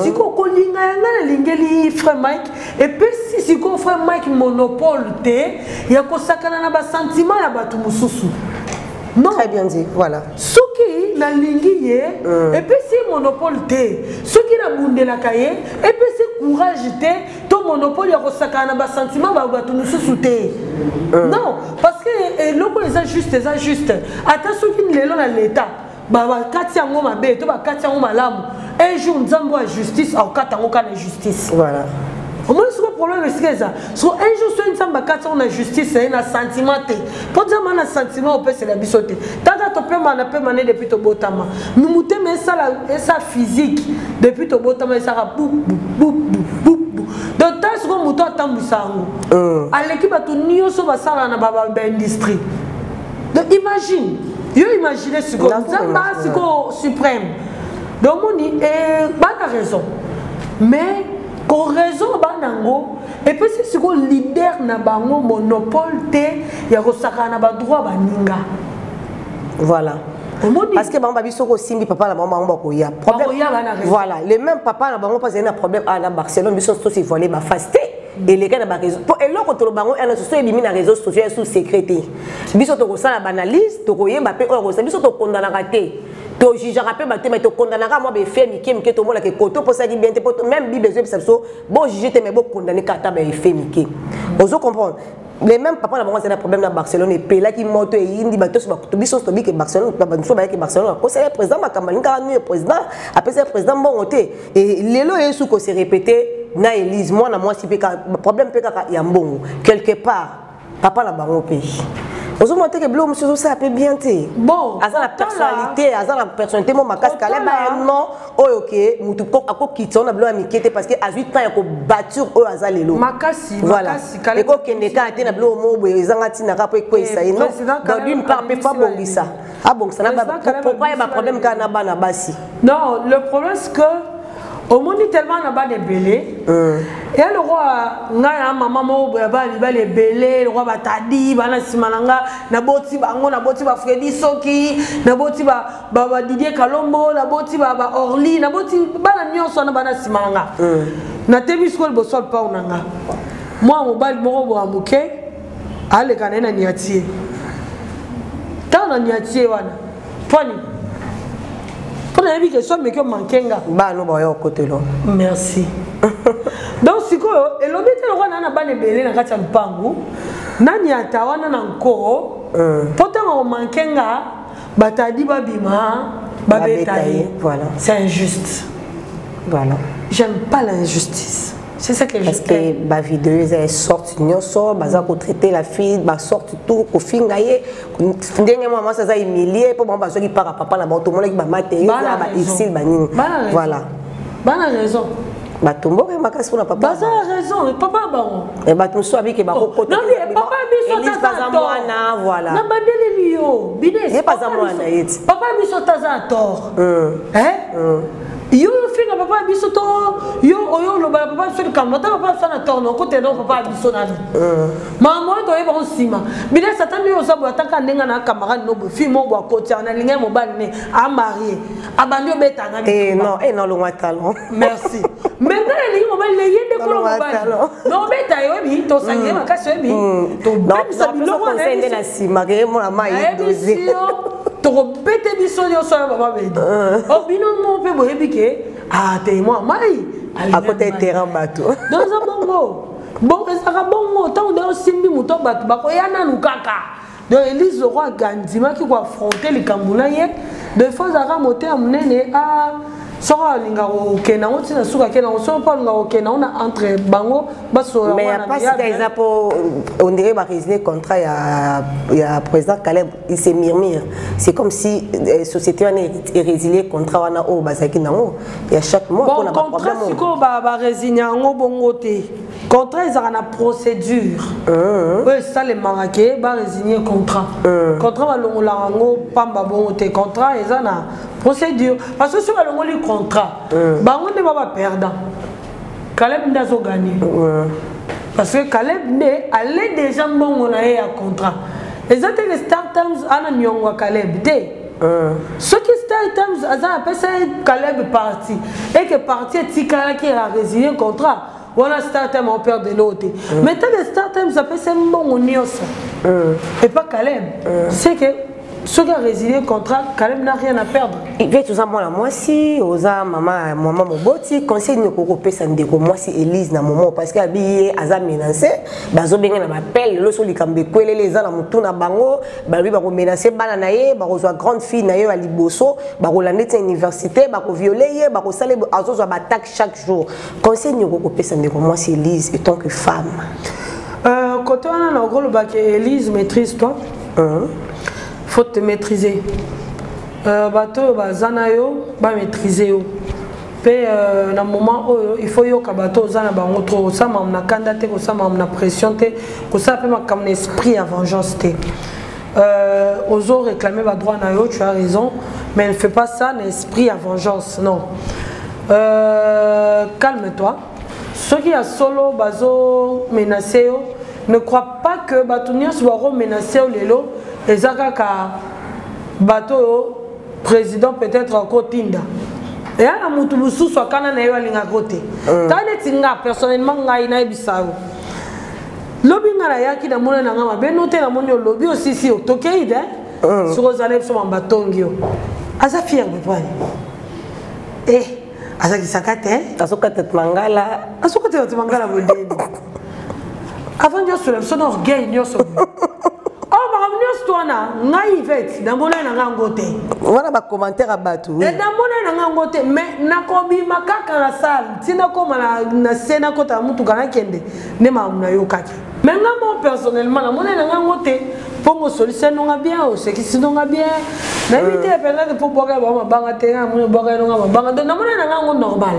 Si qu'on collinga na lingeli frère Mike et puis si qu'on frère Mike monopole té, il y a qu'on sakana na ba sentiment ya batu mususu. Non. Très bien dit, voilà. Ce qui na lingi et puis c'est monopole té. Ce qui na bunde la cahier et puis c'est courage té, to monopole ya kosakana ba sentiment ba bato mususu te. Non, parce que loko eza juste ata soki lelo na l'état ba kati yango mabe to ba kati yango malamu un jour nzambo ya justice au kata yango kana justice. Voilà. Au moins ce problème c'est ça. So un jour sur une samba kati on a justice et na sentiment te. Pour dire man sentiment on peut se la bisoter. Tata to pe mané depuis to botama. Mumuté mais ça physique depuis to botama ça ra bou. Donc tant ce qu'on muto tambusango. À l'équipe to nio so ba sala na ba industrie. Donc imagine, imaginez ce qu'on zamba ce qu'on suprême. Donc on dit pas de raison. Mais qu'on raison banango et puis c'est ce qu'on leader na bango monopole té ya kosaka na ba droit baninga. Voilà. Parce que maman biso ko simbi papa la maman ba ko ya problème. Voilà, les mêmes papa la maman pas un problème à Barcelone biso to se voler ba fasté et les gars na ba réseau. Pour et là contre le bango elle se est mis na réseaux sociaux sous sécurité. Biso to ko ça la banalise to ko yeba pe o biso to condamna raté. To juge rappel baté mais to condamnera moi be fait miké to mola ke koto pour ça dit bien même bi besoin ça bon juger mais bon condamner kata be fait miké. Vous comprendre les mêmes papa la c'est un problème à Barcelone et puis là qui moto et indi bato so bato biso to bi que Barcelone ba biso ba que Barcelone ko c'est le président makambani ka nu président après c'est président bon côté et lelo yesu ko se répéter na Élise moi na moi si problème pe ka ya mbongo quelque part papa la bango pays. Vous montez que Blum monsieur ça peut bien té. Bon, à la personnalité mon makas Caleb a un nom OK, mutu ko ako kitona Blum amikete parce que à 8 ans il ko battre au azalelo. Makasi, makasi Caleb. Et ko kendeka ate na Blum mo boye ezangati na rapo ko essayer non. Donc d'une part peut pas bongisa. Ah bon, ça n'a pas pourquoi il y a un problème kana bana basi. Non, le problème c'est que au monde tellement na ba de belé et le roi nga maman mo ba les belé le roi batadi bana simananga na boti bango na boti ba Freddy Soki na boti ba Didier Kalombo na boti ba Orly na boti bana nyonso na bana simananga na tebi skol bo sol pa onanga moi mobile moko bo amuke ale kana na niatie ta na niatie wana poni. Merci. Donc, si vous avez le roi n'a pas de belé dans le pangu, nani atawana nanko, pourtant on manquenga, batadi babima, babetaye. Voilà. C'est injuste. Voilà. J'aime pas l'injustice. C'est ça que je parce que ma vidéo est sortie nyonso baza ko traiter la fille ba sorti tout ko fingaye ndenge maman ça humilié pour maman qui para papa la moto mon qui ba maté ba ici ba nini voilà bana raison ba tombo ke makasi na papa baza raison papa ba et ba tout so abi ke ba ko non mais papa biso taza mwana voilà na bandele liyo bidesi et pas za mwana yeti papa biso taza tort yo finga papa biso to yo oyo lo ba papa biso kamata papa biso na torno côté donc papa biso na maman to e bon sima bidé satan yo sabo ataka ndenga na camarade no bo fi mo bo côté na linga mo ba ne a marié abandio betanga non lo talon merci maintenant les mo ba le yende ko lo ba non beta yo bi to sangé makasi bi to ba sa bi lo ko na sima ke mo na mai dozi to bete biso yo so baba be o bino mo pe bo hebike ah te moi mai à côté terrain bateau dans un bongo bon ça va bongo tant de simbi muto bateau bako yana nukaka donc Élise le roi Gandima qui va affronter les Kamboulaye de fois à monter à mener à sora linga o kena on tina suka kena on so pas linga o kena on a entre bango baso mais a pas si des pour on dirait ba résilier contrat il y a président Caleb il se murmure c'est comme si société on est résilier contrat on a o bazaki nango il y a chaque mois on a pas problème contrat siko ba résilier ngo bongo te contrat ils ont une procédure oui ça les maraké ba résilier contrat contrat ba longola ngo pamba bongo te contrat ils ont une procédure parce que sur le contrat bango ne va pas perdre Caleb n'a pas gagné parce que Caleb n'est allé déjà bon on a un contrat les autres startups ana nyongwa Caleb ce qui startups a appelé ça Caleb parti et que parti tika qui a résilié contrat voilà startup on perd de l'autre maintenant les startups appellent ça bon on y et pas Caleb c'est que ceux qui ont résilié le contrat, quand même, n'a rien à perdre. Il veut tout ça, moi si, osa maman moboti, conseil ne coupé ça ndeko moi si Élise na moment parce qu'elle est à menacé, bazo benga na appel le so likambe kwele les ans na mutu na bango, ba lui ba ko menacer bana na ye, ba ko zo grande fille na ye à Liboso, ba ko la nete université, ba ko violer ye, ba ko sale azo zo attaque chaque jour. Conseil ne coupé ça ndeko moi si Élise en tant que femme. Quand on a un gros bac Élise maîtrise toi. Faut te maîtriser. Bateau bazanayo ba maîtriser yo. Pe na moment il faut yo ka bateau zana ba ngotro ça na kanda te ko ça na pression te ko ça peut comme esprit à vengeance te. Ozo réclamer ba droit na yo, tu as raison, mais ne fais pas ça l'esprit à vengeance, non. Calme-toi. Ceux qui a solo bazo menacé yo ne crois pas que Batounia soit menacé au lelo et Zakaka bateau président peut-être encore Tinda. Et à la Moutoubousou soit Kana na yo alinga côté. Tane tinga personnellement ngai na bisao. Lobby na yaki na mona na ngama ben noté na moni lobby aussi si otokeide sur aux années sur batongio. Aza fier de toi. Aza kisakate Asokate mangala modèle. Avant de se lever son orgueil nyo so. Naïvette, dans mon côté. Voilà ma commentaire à Batou. Et dans mon côté, mais nakobi makaka la salle. Si nakoma na scène à côté mutu kana kende, ne ma na yokaki. Mais moi personnellement, na mon côté, pour me solutionner non bien, c'est qui sinon bien. N'inviter peut-être pour boire ma banga terrain, mon boire non ma banga. Dans mon normal.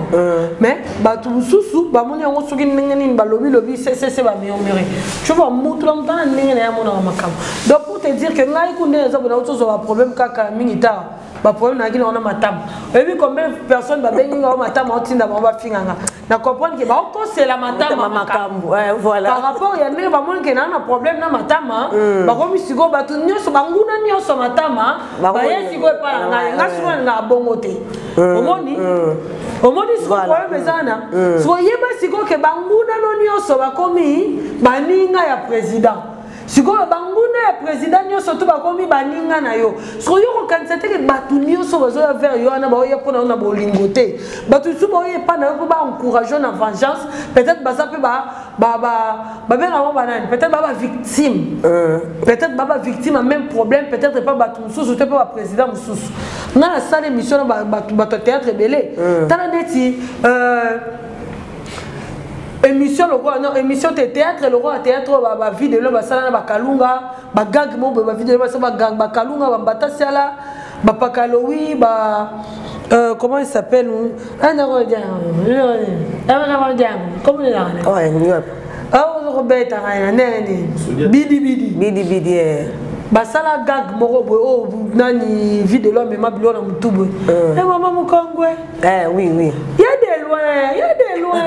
Mais Batou sous, ba mon yango suki n'engeni ba lobby c'est ba meilleur. Tu vois mutu longtemps n'engeni ya mon makam. Donc pour te dire que ngai kunde za bona autre so problème kaka mingita ba problème na kila on a matam et puis combien de personnes ba bengi nga matam otinda ba finganga na comprendre que ba ko c'est la matam makam voilà par rapport ya ne ba mon que na problème na matam ba ko misigo ba tu nyoso ba nguna nyoso matam ba yesigo pa nga suma na bongote omoni ce problème zana soyez ba siko que ba nguna no nyoso ba komi ba ninga ya président. Si vous avez un président, surtout bakomi baninga na yo. So yo ko kansete ke batunio so bazo vers yo na ba yo pona na bolingote. Batu su ba yo pa na yo ba encourager na vengeance, peut-être ba ça peut peut-être ba victime. Peut-être ba victime a même problème, peut-être pas batu sous te pas président sous. Na la salle émission ba théâtre belé. Tana neti émission le roi non émission de théâtre le roi théâtre ba vidéo ba sala ba kalunga ba gag mo ba vidéo ba sala ba kalunga ba batasiala ba pakalowi ba comment il s'appelle comment il Robert Bidi basala gag moko boy nani vidéo mais ma bilo na mutubo maman mukongwe oui il y a des loin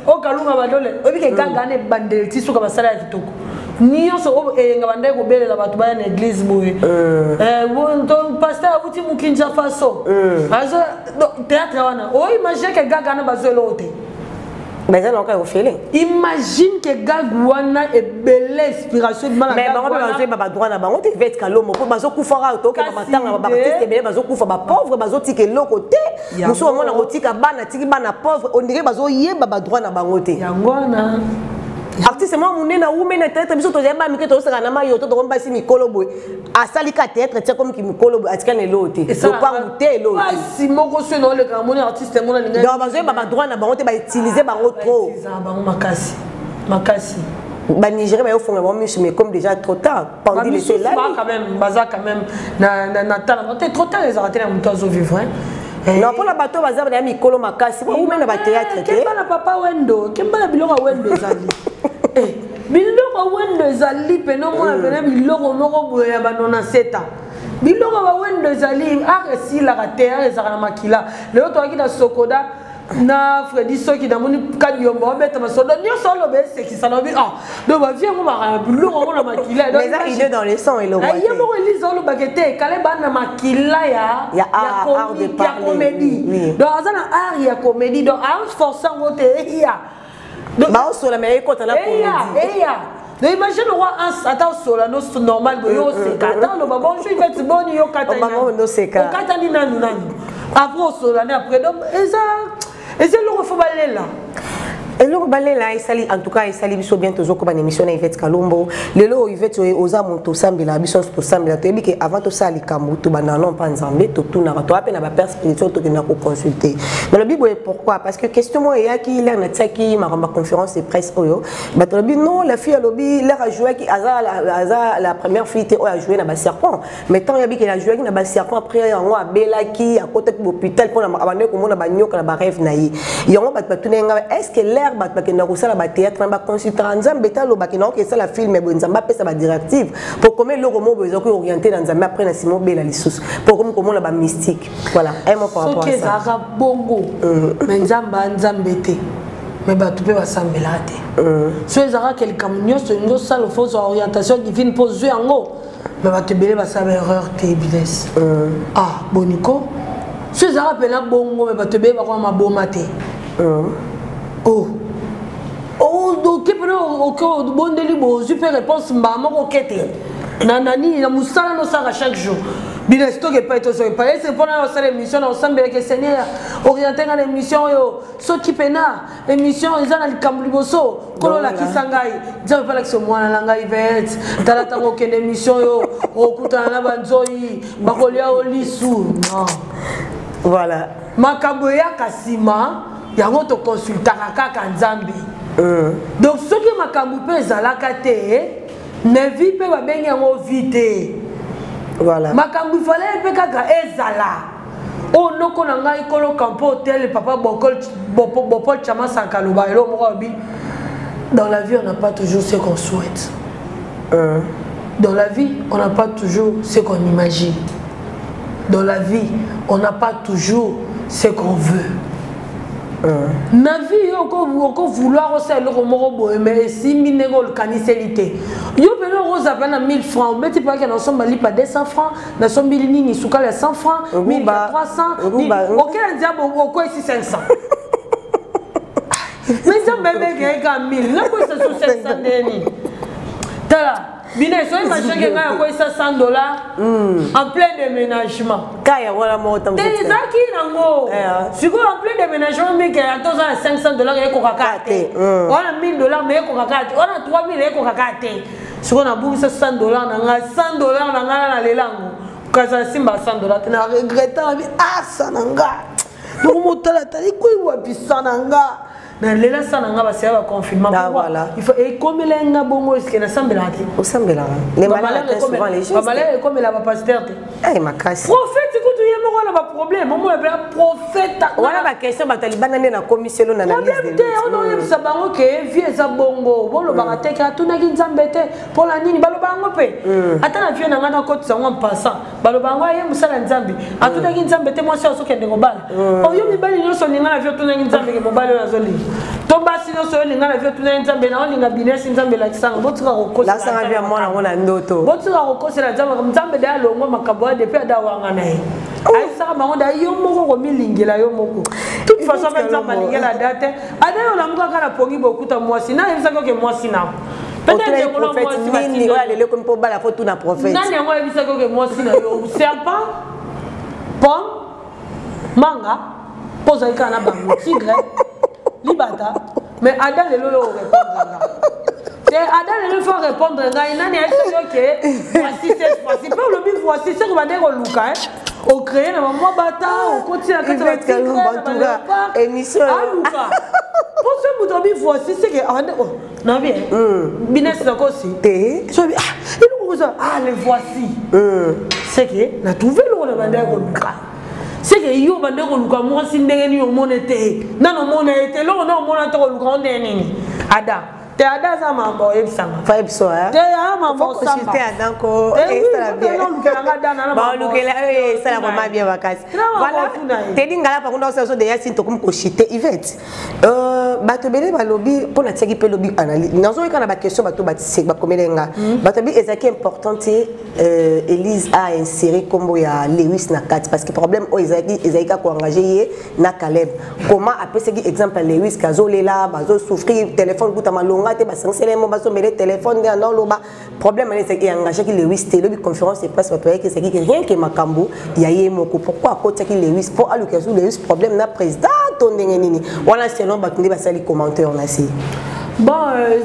o kalunga badole obi ke ganga ne bandel ti suka basala ya kitoko niyo so nga bandai ko belela batu ba na église boy bon pasteur abuti mukinja faso azo théâtre wana o imagine ke ganga na bazelo ote. Mais ça n'a pas fait. Imagine que Gagouana est belle inspiration de mal. Mais on va pas droit là-bas. On te fait calme. On va pas faire auto. On va pas artiste belle. On va pas faire pauvre. On va tirer l'autre côté. Nous sommes on a rotique à bana, tirer bana pauvre. On dirait bazo yé baba droit là-bas côté. Yangona. Artiste moi mon na ou mena tête biso to yamba mi ke to saka na mayo to romba si mikolo boy asali ka théâtre tiens comme ki mikolo boy atika ne lote to pa muté lote si moko se no le kamoni artiste mon na ninga donc bazo baba droit na bango te ba utiliser bango trop makasi ba Nigeria ba yo fonga ba mieux mais comme déjà trop tard pendant l'été là quand même baza quand même na talent trop tard les arrêter na mutozo vivre. Non, pour la bateau, bazar na mikolo makasi, ou même na théâtre. Kemba na papa wendo, kemba na biloko wendo zali. Biloko wendo zali peno mona pena biloko moko boya banona seta. Biloko ba wendo zali aresi la terre ezaka na makila. Leo to akita sokoda na Freddy soki na moni kanyombo obeta masodo nyoso lobe seki salobi donc ba vie ngo ba biloko na makila. Mais ça il est dans les sons et le roi. Il y a beaucoup de gens qui bakete kale ba na makila ya comédie. Donc azana art ya comédie donc art forçant vote ya. Ba o so la mais écoute la comédie. Donc imagine le roi Hans, attends, Solano, c'est normal, yo seka. Attends, le babon, je vais te bon, yo kata. Maman, seka. O kata ni nanu nanu. Après, Solano, après, donc, et ça, le refait baler là. Et le balai là, en tout cas, il s'allie bientôt toujours comme une émission à Yvette Kalombo. Le lot Yvette aux âmes to sambila, bisons to sambila. Tu dis que avant tout ça, les camots, tout bananon, pas ensemble, tout n'a pas peine à ma perspective, tout n'a pas consulté. Mais le Bible pourquoi? Parce que question moi, il y a qui l'air n'a qui ma conférence de presse oyo. Mais le Bible non, la fille à lobby, l'air a joué qui la première fille était a joué dans le serpent. Mais tant il y a qui a joué dans le serpent après on a Bella qui à côté de l'hôpital pour la abandonner comme on a bagno que la rêve naï. Il y a on va tout est-ce que l'air bakina ko sala ba théâtre ba consultant nzambe talo bakina ko sala film bo nzamba pesa ba directive pour comme le romo bezo ko orienter dans nzambe après na Simon Bela lisusu pour comme la ba mystique voilà un mot par rapport à ça ça bongo mais nzamba nzambete mais ba tu peux ba sambelate so ezara quel camion so ndo sala fausse orientation divine pour jouer en haut mais ba te belé ba sa erreur te business ah boniko so ezara pena bongo mais ba te belé ba ko ma bomate oh, donc tu peux au bon délire, super réponse, maman roquette. Nanani, la moussala nous sert à chaque jour. Bien sûr que pas être sur le palais, c'est pour la salle émission, on semble que Seigneur orienté dans l'émission, ceux qui pena, l'émission, ils ont le cambliboso, quand la qui s'engaille, dis pas que c'est moi la langue Yvette, t'as la tango que l'émission, au couta la banzoi, bakolia au lissou, non. Voilà. Makaboya Kasima. Il y a un autre consultant à Nzambi. Donc, ce qui m'a camboupé, c'est la kate, ne vit pas bien en vite. Voilà. Ma camboupé, il fallait que ezala. Oh, non, qu'on a un école campo hôtel, papa Bokol Chama Sankaloba, et l'homme Robi. Dans la vie, on n'a pas toujours ce qu'on souhaite. Dans la vie, on n'a pas toujours ce qu'on imagine. Dans la vie, on n'a pas toujours ce qu'on veut. Na vie encore vouloir aussi le romoro mais si minégo le canicelité yo pelo rosa bana 1000 francs mais tu pas que nous sommes lipa 200 francs nous sommes bilini souka les 100 francs 1300 auquel diable au quoi ici 500 mais ça bébé qui a 1000 là quoi ça sur 500 deni tala Bine, so imagine que nga ko isa $100 en plein déménagement. Kaya wala mo tam. Te zaki nango. Siko en plein déménagement mais que à $500 eko kakate. On a $1000 mais eko kakate. On a $3000 eko kakate. Siko na bungisa $100 na nga $100 na nga na lelango. Kaza simba $100 na regrettant ah sananga. Donc mo tala tali ko wapi sananga. Mais les là ça n'a pas servi à confinement. Voilà. Il faut et comme il est un bon mot, ce qui est semblé là. Au semblé là. Les malades souvent les gens. Malade comme il a pas pasteur. Eh ma casse. Prophète écoute il y a moi là pas problème. Moi le prophète. Voilà ma question ba taliban na commission na analyse. Problème on a eu ça bango que vie ça bongo. Bon le baraté ka tuna ki nzambete pour la nini balo bango pe. Atana vie na ngana côté ça en passant. Balo bango ye musala nzambi. Atuna ki nzambete moi ça so kende ngobala. O yo mi bali no so ninga na vie tuna ki nzambe ke mobala na zoli. Tomba sino so linga na vie tuna nzambe na linga business nzambe la kisanga botuka ko la sanga via mwana ngona ndoto botuka ko sela nzambe da longo makabo depuis ada wanga na ye ai saka bango da yo moko ko milingela yo moko toute façon même nzambe lingela date ada yo na muka kala pongi bokuta mwasi na yebisa ko ke mwasi na peut-être que mon prophète ni wala lele ko mpo bala fotu na prophète nani yango yebisa ko ke mwasi na yo serpent pom manga poza ikana bango tigre libata mais Adam le lo répondre c'est Adam le faut répondre il n'a rien que voici cette fois-ci pas le but voici c'est qu'on va dire au Luca au créer na maman bata au continue à quatre émission à Luca pour ce bout de voici c'est que non bien business là aussi so ah les voici c'est que na trouvé le va dire au Luca c'est que yo bande ko luka mo sindenge ni o monete nano monete lo no monata ko luka ndeni ada te ada za mambo ebsanga fa ebso te ya mambo samba consulter Adam ko ça bien non luka nga dana na ba luka la ça la vraiment bien vacances voilà te dinga la par contre ça so déjà si to comme ko chiter Yvette bato belé ba lobby pour na tiaki pe lobby analyse nazo kana ba question bato batise ba komelenga bato bi ezaki importante Elise a inséré combo ya Lewis na kati parce que problème o ezaki ko engager na Caleb comment après ce exemple Lewis kazolela bazo souffrir téléphone kuta malonga te ba sansele mo bazo mele téléphone dans loba problème c'est qu'il engagé qui Lewis te lobby conférence et presse bato que c'est rien que makambo ya yemoko pourquoi côté qui Lewis pour aluka sur Lewis problème na président tondengeni voilà selon batunde basali commentaire on a si bon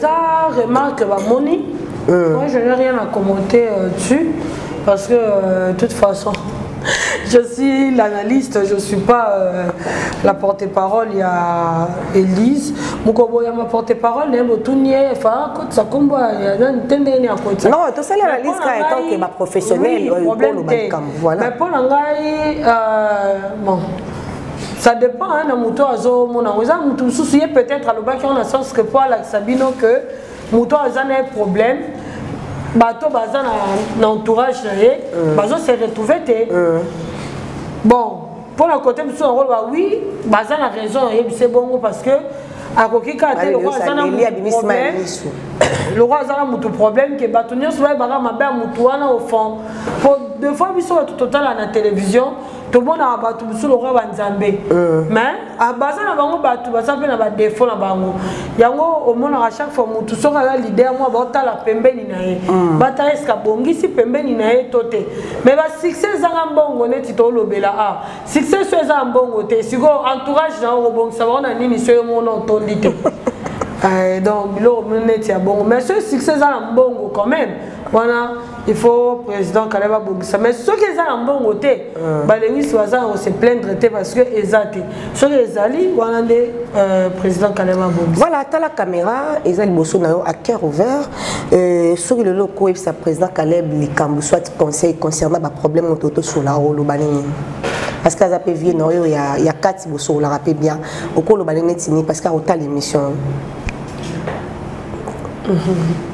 ça remarque ba moni moi je n'ai rien à commenter dessus parce que de toute façon je suis l'analyste, je ne suis pas la porte-parole. Il y a Elise. Je suis ma porte-parole. Non, tout ça l'analyse étant que ma professionnelle. Voilà. Mais pour bon, ça dépend de Mouto Azo. Mouto soucié peut-être à l'obak on a sens que pour la Sabino que Mouto Azo a un problème. Bateau bazan na entourage bazo se retrouver bon pour le côté monsieur rôle oui bazan a raison c'est bon parce que à kokika le roi azana le roi azana mutu problème que batonio soit bara mabe mutu wana au fond pour deux fois biso tout total à la télévision tout le monde a battu sur le roi Banzambe mais à bazana bango battu basape na ba défaut na bango yango au monde à chaque fois mutu sera la leader moi bota la pembeni na ye bata eska bongisi pembeni na ye toté mais ba succès za mbongo neti to lobela a succès so za mbongo te siko entourage na robong ça va na nini so mo na tondite donc lo neti ya bongo mais ce succès za mbongo quand même voilà il faut président Kaleba Bongisa mais ceux qui sont en bon côté Lewis Waza on se plaindre parce que ezati ceux qui ali voilà des président Kaleba Bongisa voilà t'as la caméra ezali bosso na yo à cœur ouvert sur le loco et sa président Kaleb Likambu soit conseil concernant ba problème autoto sur la rolo banini parce que ça peut venir non il y a quatre bosso la rappelle bien au colo banini tini parce qu'à autant l'émission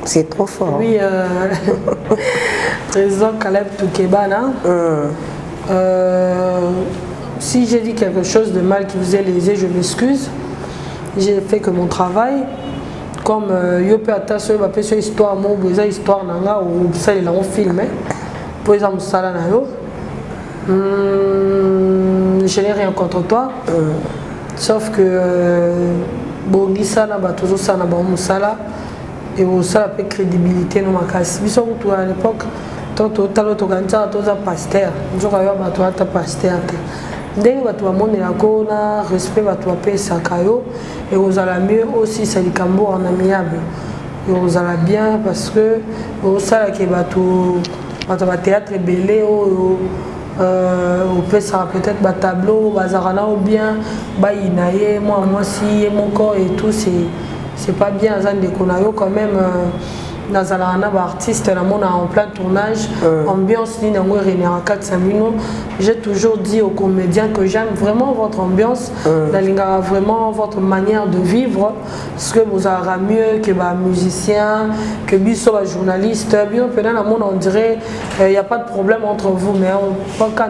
c'est trop fort. Oui, président Caleb Toukebana. Si j'ai dit quelque chose de mal qui vous est lésé, je m'excuse. J'ai fait que mon travail. Comme yo peut attacher ma petite histoire, mon besoin histoire nanga ou ça il a un film. Pour exemple ça là yo. Je n'ai rien contre toi. Sauf que Bongisa na ba toujours ça na ba musala. Et ça a crédibilité dans ma casse. Ils sont tous à l'époque, tant au pasteur, nous avons pasteur. Dès que tu as mon respect, tu as payé sa caillou, et vous allez mieux aussi, c'est le cambo en amiable. Et vous allez bien parce que vous savez que tu théâtre belé, on peut ça peut-être un tableau, bazarana ou bien, moi si mon corps et tout, c'est pas bien quand même dans un artiste en plein tournage ambiance j'ai toujours dit aux comédiens que j'aime vraiment votre ambiance vraiment votre manière de vivre parce que vous aurez mieux que musicien que journaliste bien on dirait il n'y a pas de problème entre vous mais on quand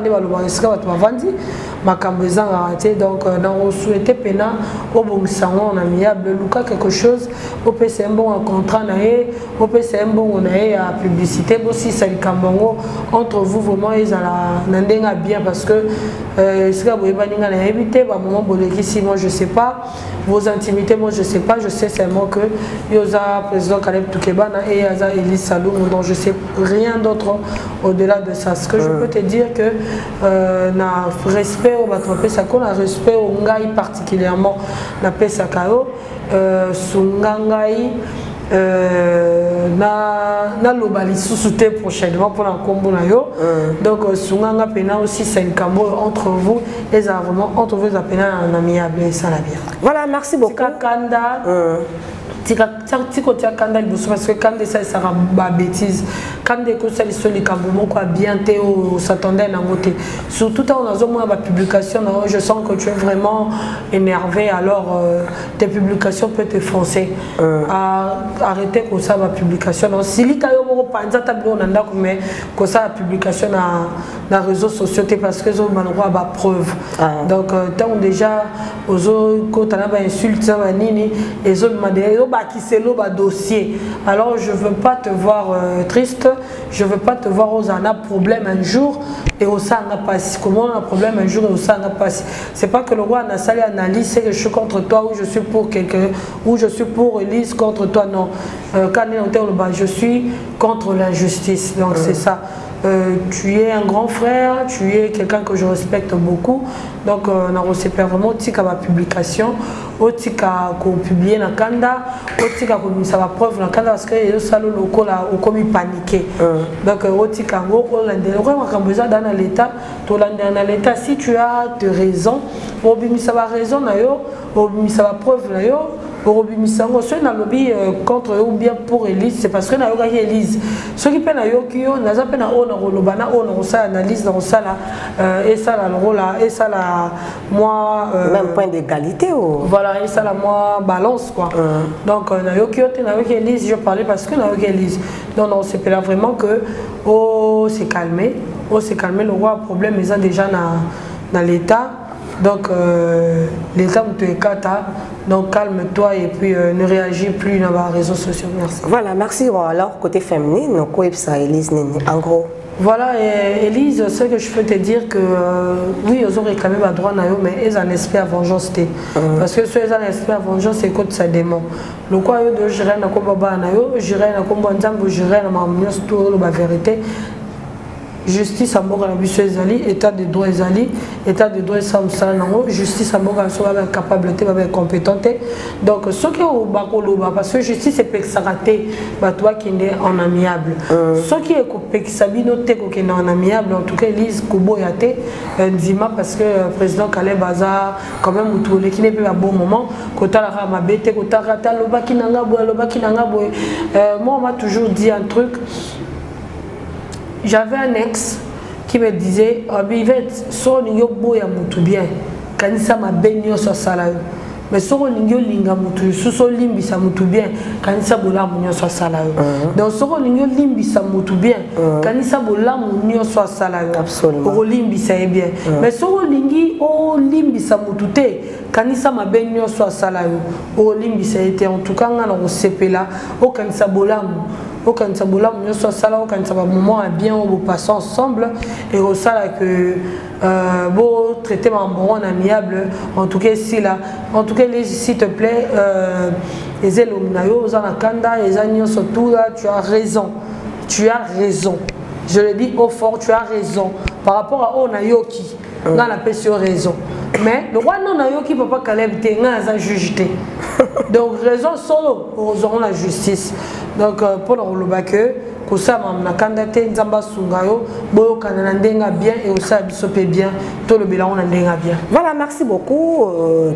donc on souhaitait pena au bon salon amiable Luka quelque chose au PC un bon contrat au PC un bon on a à publicité aussi ça entre vous vraiment ils a bien parce que ce que vous avez évité moment moi je sais pas vos intimités moi je sais pas je sais seulement que Yosa président Caleb Toukebana et Yaza Elise Saloum donc je sais rien d'autre au-delà de ça ce que je peux te dire que na respect au batropé ça qu'on a respect au ngai particulièrement na pesakao sungangai na lobali sous-souté prochainement pour la combo na yo donc sunganga pena aussi c'est une combo entre vous et ça vraiment entre vous ça pena un amiable ça la bien voilà merci beaucoup Kanda tika kanda parce que quand ça sera bêtise quand des conseils sont les camboumons quoi bien on s'attendait à côté surtout quand on a moins ma publication je sens que tu es vraiment énervé alors tes publications peuvent te foncer arrêter comme ça ma publication donc si les taillots par exemple on a mais comme ça la publication dans les réseaux sociaux parce que ont droit à preuve donc tant déjà aux autres quand on a insulte ça nini et autres qui c'est le dossier alors je veux pas te voir triste je veux pas te voir aux un problème un jour et au sein n'a pas comment on a problème un jour et au sein n'a pas c'est pas que le roi n'a salé analyse c'est que je suis contre toi ou je suis pour quelqu'un ou je suis pour Elise contre toi non quand je suis contre l'injustice donc c'est ça. Tu es un grand frère, tu es quelqu'un que je respecte beaucoup. Donc, on a reçu vraiment ma publication, tika ko publier na kanda, tika ko ça va preuve na kanda parce que les salons locaux là ont commis paniquer. Donc, tika ngo ko lande, vraiment quand besoin dans l'état, to lande dans l'état si tu as de raison, obimi ça va raison na yo, obimi ça va preuve na yo. Misango, ceux qui ont contre eux ou bien pour Elise, c'est parce que nous avons Elise. Ceux qui peuvent nous avons analyse dans ça là, et ça là le rôle là, et ça là moi. Même point d'égalité. Voilà, et ça là moi balance quoi. Donc nous avons Elise, je parlais parce que nous avons Elise. Donc non, c'est là vraiment que s'est calmé, le roi a problème, ils ont déjà dans l'état. Donc l'État me kata, donc calme-toi et puis ne réagis plus dans les réseaux sociaux. Merci. Voilà, merci. Alors côté féminin, quoi ça Elise en gros. Voilà, Elise, ce que je peux te dire que oui, ils ont réclamé ma droit mais ils en espèrent vengeance. Parce que ceux qui en espèrent vengeance, c'est contre sa démon. Le quoi de gérer na komba na yo, gérer na komba nzambo, gérer na mamnios tout la vérité. Justice à mort à la biche ezali, état de droit ezali, état de droit ça nango, justice à mort à soit capable de compétente. Donc ce qui est au bakoloba parce que justice est pexaraté, bah toi qui est en amiable. Ce qui est pexabino te qui est en amiable, en tout cas Elise Kuboyate, Nzima parce que président Calais Bazar quand même ou tout les qui n'est pas un bon moment, kota la ramabete, kota rata loba qui nanga boy. Moi on m'a toujours dit un truc. J'avais un ex qui me disait Yvette, so n'yo boya mutu bien, kanisa ma benyo so salayo. Mais so n'yo linga mutu, so limbi sa mutu bien, kanisa bola munyo so salayo. Donc so n'yo limbi sa mutu bien, kanisa bola munyo so salayo. Absolument. O limbi sa bien. Mais so lingi o limbi sa mutu te, kanisa ma benyo so salayo. O limbi sa été en tout cas ngana o sepela, o kanisa bola mu. Quand ça boula mieux soit ça là quand ça va moment bien on passe ensemble et au ça que beau traiter en bon amiable en tout cas ici là en tout cas s'il te plaît les éloignayo aux anakanda les agneaux surtout là tu as raison je le dis au fort tu as raison par rapport à Onayoki on a la raison mais le roi non Nayoki papa Caleb t'es un juge donc raison solo nous aurons la justice. Donc pour le bac que ça m'a candidaté nzamba sungayo boyo kanana ndenga bien et aussi bisope bien tout le bilan on ndenga bien. Voilà, merci beaucoup.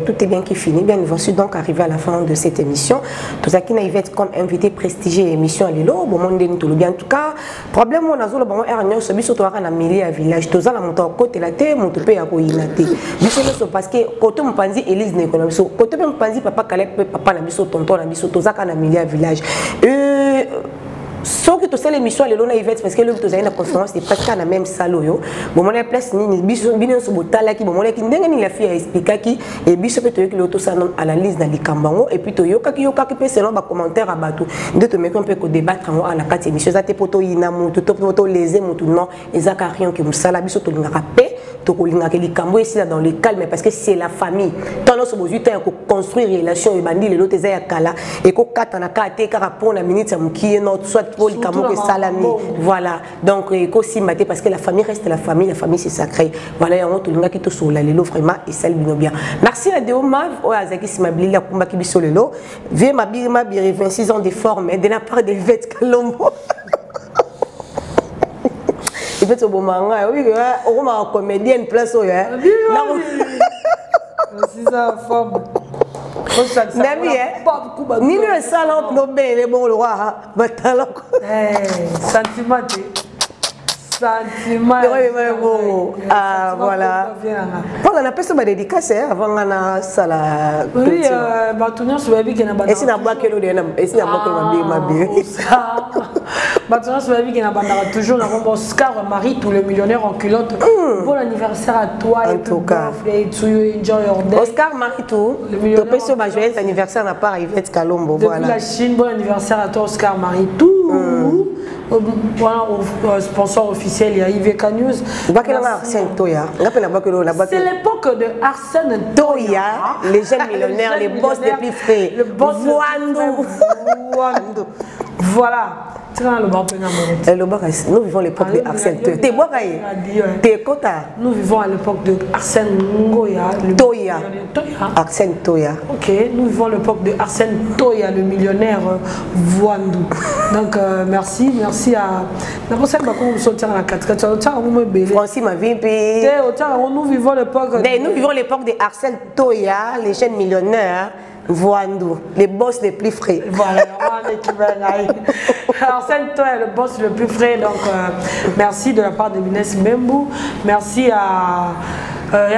Tout est bien qui finit. Bien, nous voici donc arrivé à la fin de cette émission. Tout ça qui n'a Yvette comme invité prestigieux émission à Lilo. Bon monde tout le bien en tout cas. Problème on a zo le bon erreur sur biso to na milieu à village. Tout ça la monto côté la terre monto pe ya ko inate. Biso so parce que côté mon panzi Elise ne connaît biso. Côté mon panzi papa Caleb papa na biso tonton na biso to ça na milieu à village. Sauf que tout ça l'émission à l'Elona Yvette parce que le tout ça une conférence c'est presque à la même salle yo. Bon mon place ni biso bino so botala ki bon mon ki ndenga ni la fille a expliqué qui et biso peut que l'auto ça à la liste dans les kambango et puis to yoka ki peut selon ba commentaire à bateau de te mettre un peu ko débattre à la carte émission ça te poto ina mutu to poto léser mutu non ezakarion que musala biso to linga rapé to ko linga ke likambo ici dans le calme parce que c'est la famille tant nos besoin de construire relation et bandi l'autre ezaya kala et ko kata na ka te ka rapport na minute ya mukie notre soit pour les camots salami voilà donc aussi maté parce que la famille reste la famille c'est sacré voilà et on tout le monde qui te sur la lelo vraiment et ça bien bien merci à Deoma o azaki simabili la kumba ki biso lelo vie ma 26 ans de forme de la part de Yvette Kalombo Yvette au manga oui on ma comédienne place là 26 ans forme Nami nini esala nobele bon le roi batala sentiment sentiment ah voilà voilà la personne m'a dédicace avant na sala oui batunya sobabi kena bana esi na bwakelo de na esi na bwakelo mabi batunya sobabi kena bana toujours na rombo Oscar Marie tout le millionnaire en culotte bon anniversaire à toi en tout cas enjoy your day Oscar Marie tout to peso ba joyeux anniversaire na part Yvette Kalombo voilà la Chine bon anniversaire à toi Oscar Marie tout voilà sponsor officiel il y a Yves News. C'est l'époque de Arsène Toya, les jeunes millionnaires, les boss les plus frais. Le boss voilà. Nous vivons l'époque de Arsène Toya. Nous vivons à l'époque de Arsène Toya. Arsène Toya. Ok, nous vivons l'époque de Arsène Toya, le millionnaire Voandou. Donc merci à. Francis Mavimpi. Nous vivons l'époque de Arsène Toya, les jeunes millionnaires. Voandou, les boss les plus frais. Voilà, Arsène Toya est le boss le plus frais. Donc, merci de la part de Inès Mbembu. Merci à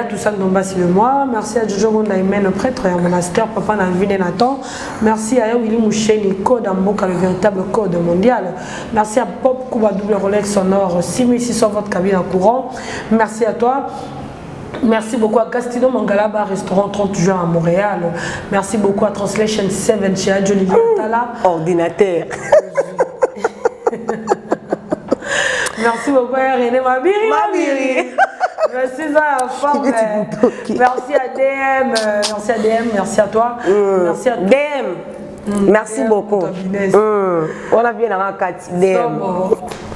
Toussaint Dombassi le moi. Merci à Jojo Gondaïmen, le prêtre et à monastère, Papa Navine Nathan. Merci à Willy Moucheni, Code Amboka, le véritable code mondial. Merci à Pop Kuba, double Rolex sonore, 6600 votre cabine en courant. Merci à toi. Merci beaucoup à Castino Mangalaba, restaurant 30 juin à Montréal. Merci beaucoup à Translation 7 chez Adjoli Tala. Ordinateur. Merci beaucoup à René Mabiri. Merci à femme. Merci à DM. Merci à DM. Merci à toi. Merci à DM. Merci beaucoup. On a bien la carte DM.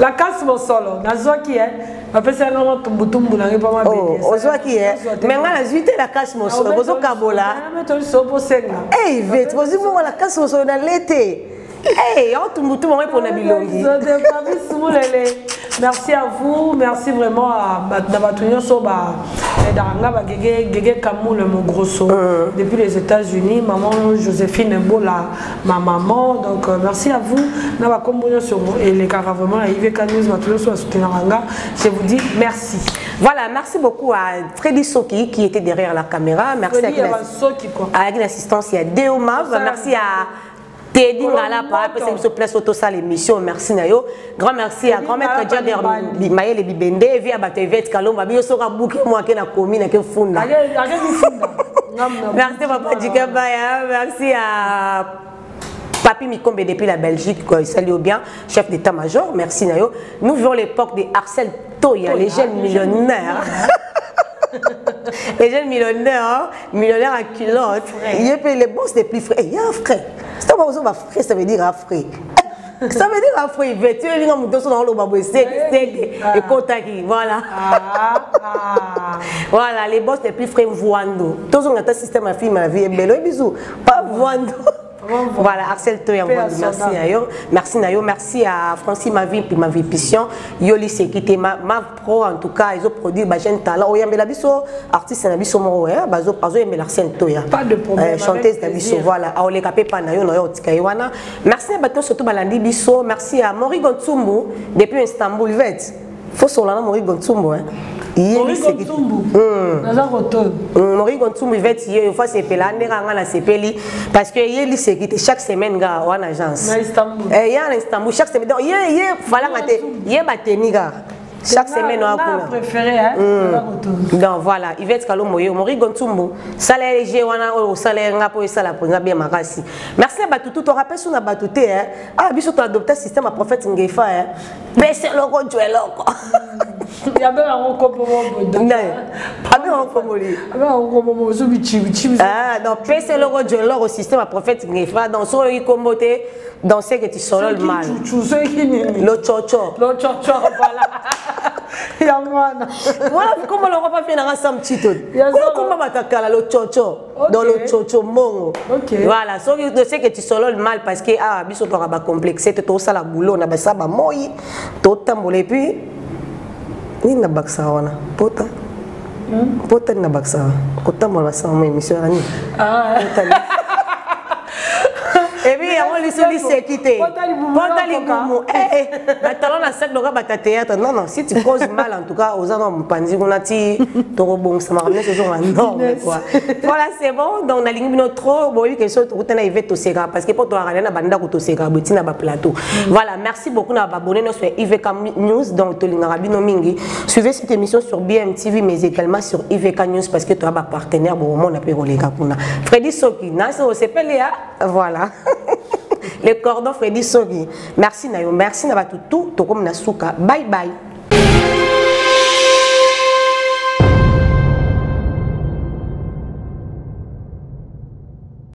La casse mon solo. Nazo qui est. Après ça non tumbutumbu na pas ma béni. Oh, ozo qui est. Mais ngala zuite la casse mon solo. Bozo kabola. Mais to so po senga. Eh, vite, bozo mo la casse mon solo na l'été. Eh, on tumbutumbu pour na bilongi. Merci à vous, merci vraiment à Batuño Soba, Gege Kamoul, mon grosso, depuis les États-Unis, maman Joséphine Bola, ma maman, donc merci à vous, et les caravements, à Yves News, Batuño Soba, je vous dis merci. Voilà, merci beaucoup à Freddy Soki qui était derrière la caméra, merci à l'assistance, il y a Deomav, merci à Teddy Ngala par rapport à ce place auto salle émission merci nayo grand merci à grand maître Jader Maël et Bibende via Batevette Kalomba bio sera bouquet moi qui na commune que funda merci papa Djikabaya merci à Papi Mikombe depuis la Belgique, salut bien, chef d'état-major, merci nayo. Nous vivons l'époque de Arsène Toya, les jeunes millionnaires. Les jeunes millionnaires, millionnaires à culotte. Il y a les boss les plus frais. Il y a un frère. C'est pas besoin de frère, ça veut dire Afrique. Ça veut dire Afrique. Tu es dans le babou, et voilà. Voilà, les boss les plus frais, Voando. Tous on a un système à film, la vie est belle. Bisous. Pas Voando. Voilà, Arsène Toya, merci Nayo. Merci Nayo, merci à Francis Mavi puis ma Vipition. Yoli Sekite, ma pro en tout cas, ils ont produit Bajen Talent. Oh, yambe la biso, artiste na biso moro, bazo yambe Arsène Toya. Pas de problème. Chanteuse na biso, voilà. Aole kapé pa Nayo, Nayo Tikaïwana. Merci à Baton surtout Balandi biso, merci à Mori Gontsumbu depuis Istanbul, Vet. Faut sur la Mori Gontsumbu, Mori Gontsumbu. Mori Gontsumbu vet hier fois c'est pelé ndanga na sepeli parce que yeli sécurité chaque semaine ga en agence. Na Istanbul. Y a en Istanbul chaque semaine donc fala ngate bateni ga chaque semaine on a préféré hein. Donc voilà, Yvette Kalombo Mori Gontsumbu salaire léger wana au salaire nga po sala pour bien makasi. Merci à Batutu to rappelle sur na Batuté hein. Ah biso to adopter système à prophète Ngefa hein. Baisser le roi Joël loco. Il y avait un compromis. Ah, donc, c'est le rôle de l'or au système à prophète Ngefa. Dans son comboté, dans ce que tu sors le mal. Le chocho. Le chocho, voilà. Voilà, comment on va pas faire ensemble, Tito? Comment on va faire le chocho? Dans le chocho, mongo. Voilà, ce que tu sors le mal parce que, ah, biso to raba complexe, c'est tout ça la boulot, na basa ba moi, tout tambolé puis. Ni na baksa wana pota pota na baksa kota mo basa mo émission ani Et puis on lui sollicite sécurité. Maintenant on a sac de rabat théâtre. Non non, si tu causes mal en tout cas aux gens on panzi on a ti toro bon ça m'a ramené ce jour non quoi. Voilà, c'est bon. Donc on a ligne trop bon quelque chose tout on a évité au Sega parce que pour toi rien na banda ko to Sega botina ba plateau. Voilà, merci beaucoup na abonné nous sur IVK News donc to linga bino mingi. Suivez cette émission sur BMTV mais également sur IVK News parce que tu as un partenaire bon on a payé les gars pour Freddy Soki, c'est pas Léa, voilà. Le cordon Freddy Soki. Merci Nayo, merci Nabatutu, Tokom Nasuka. Bye bye.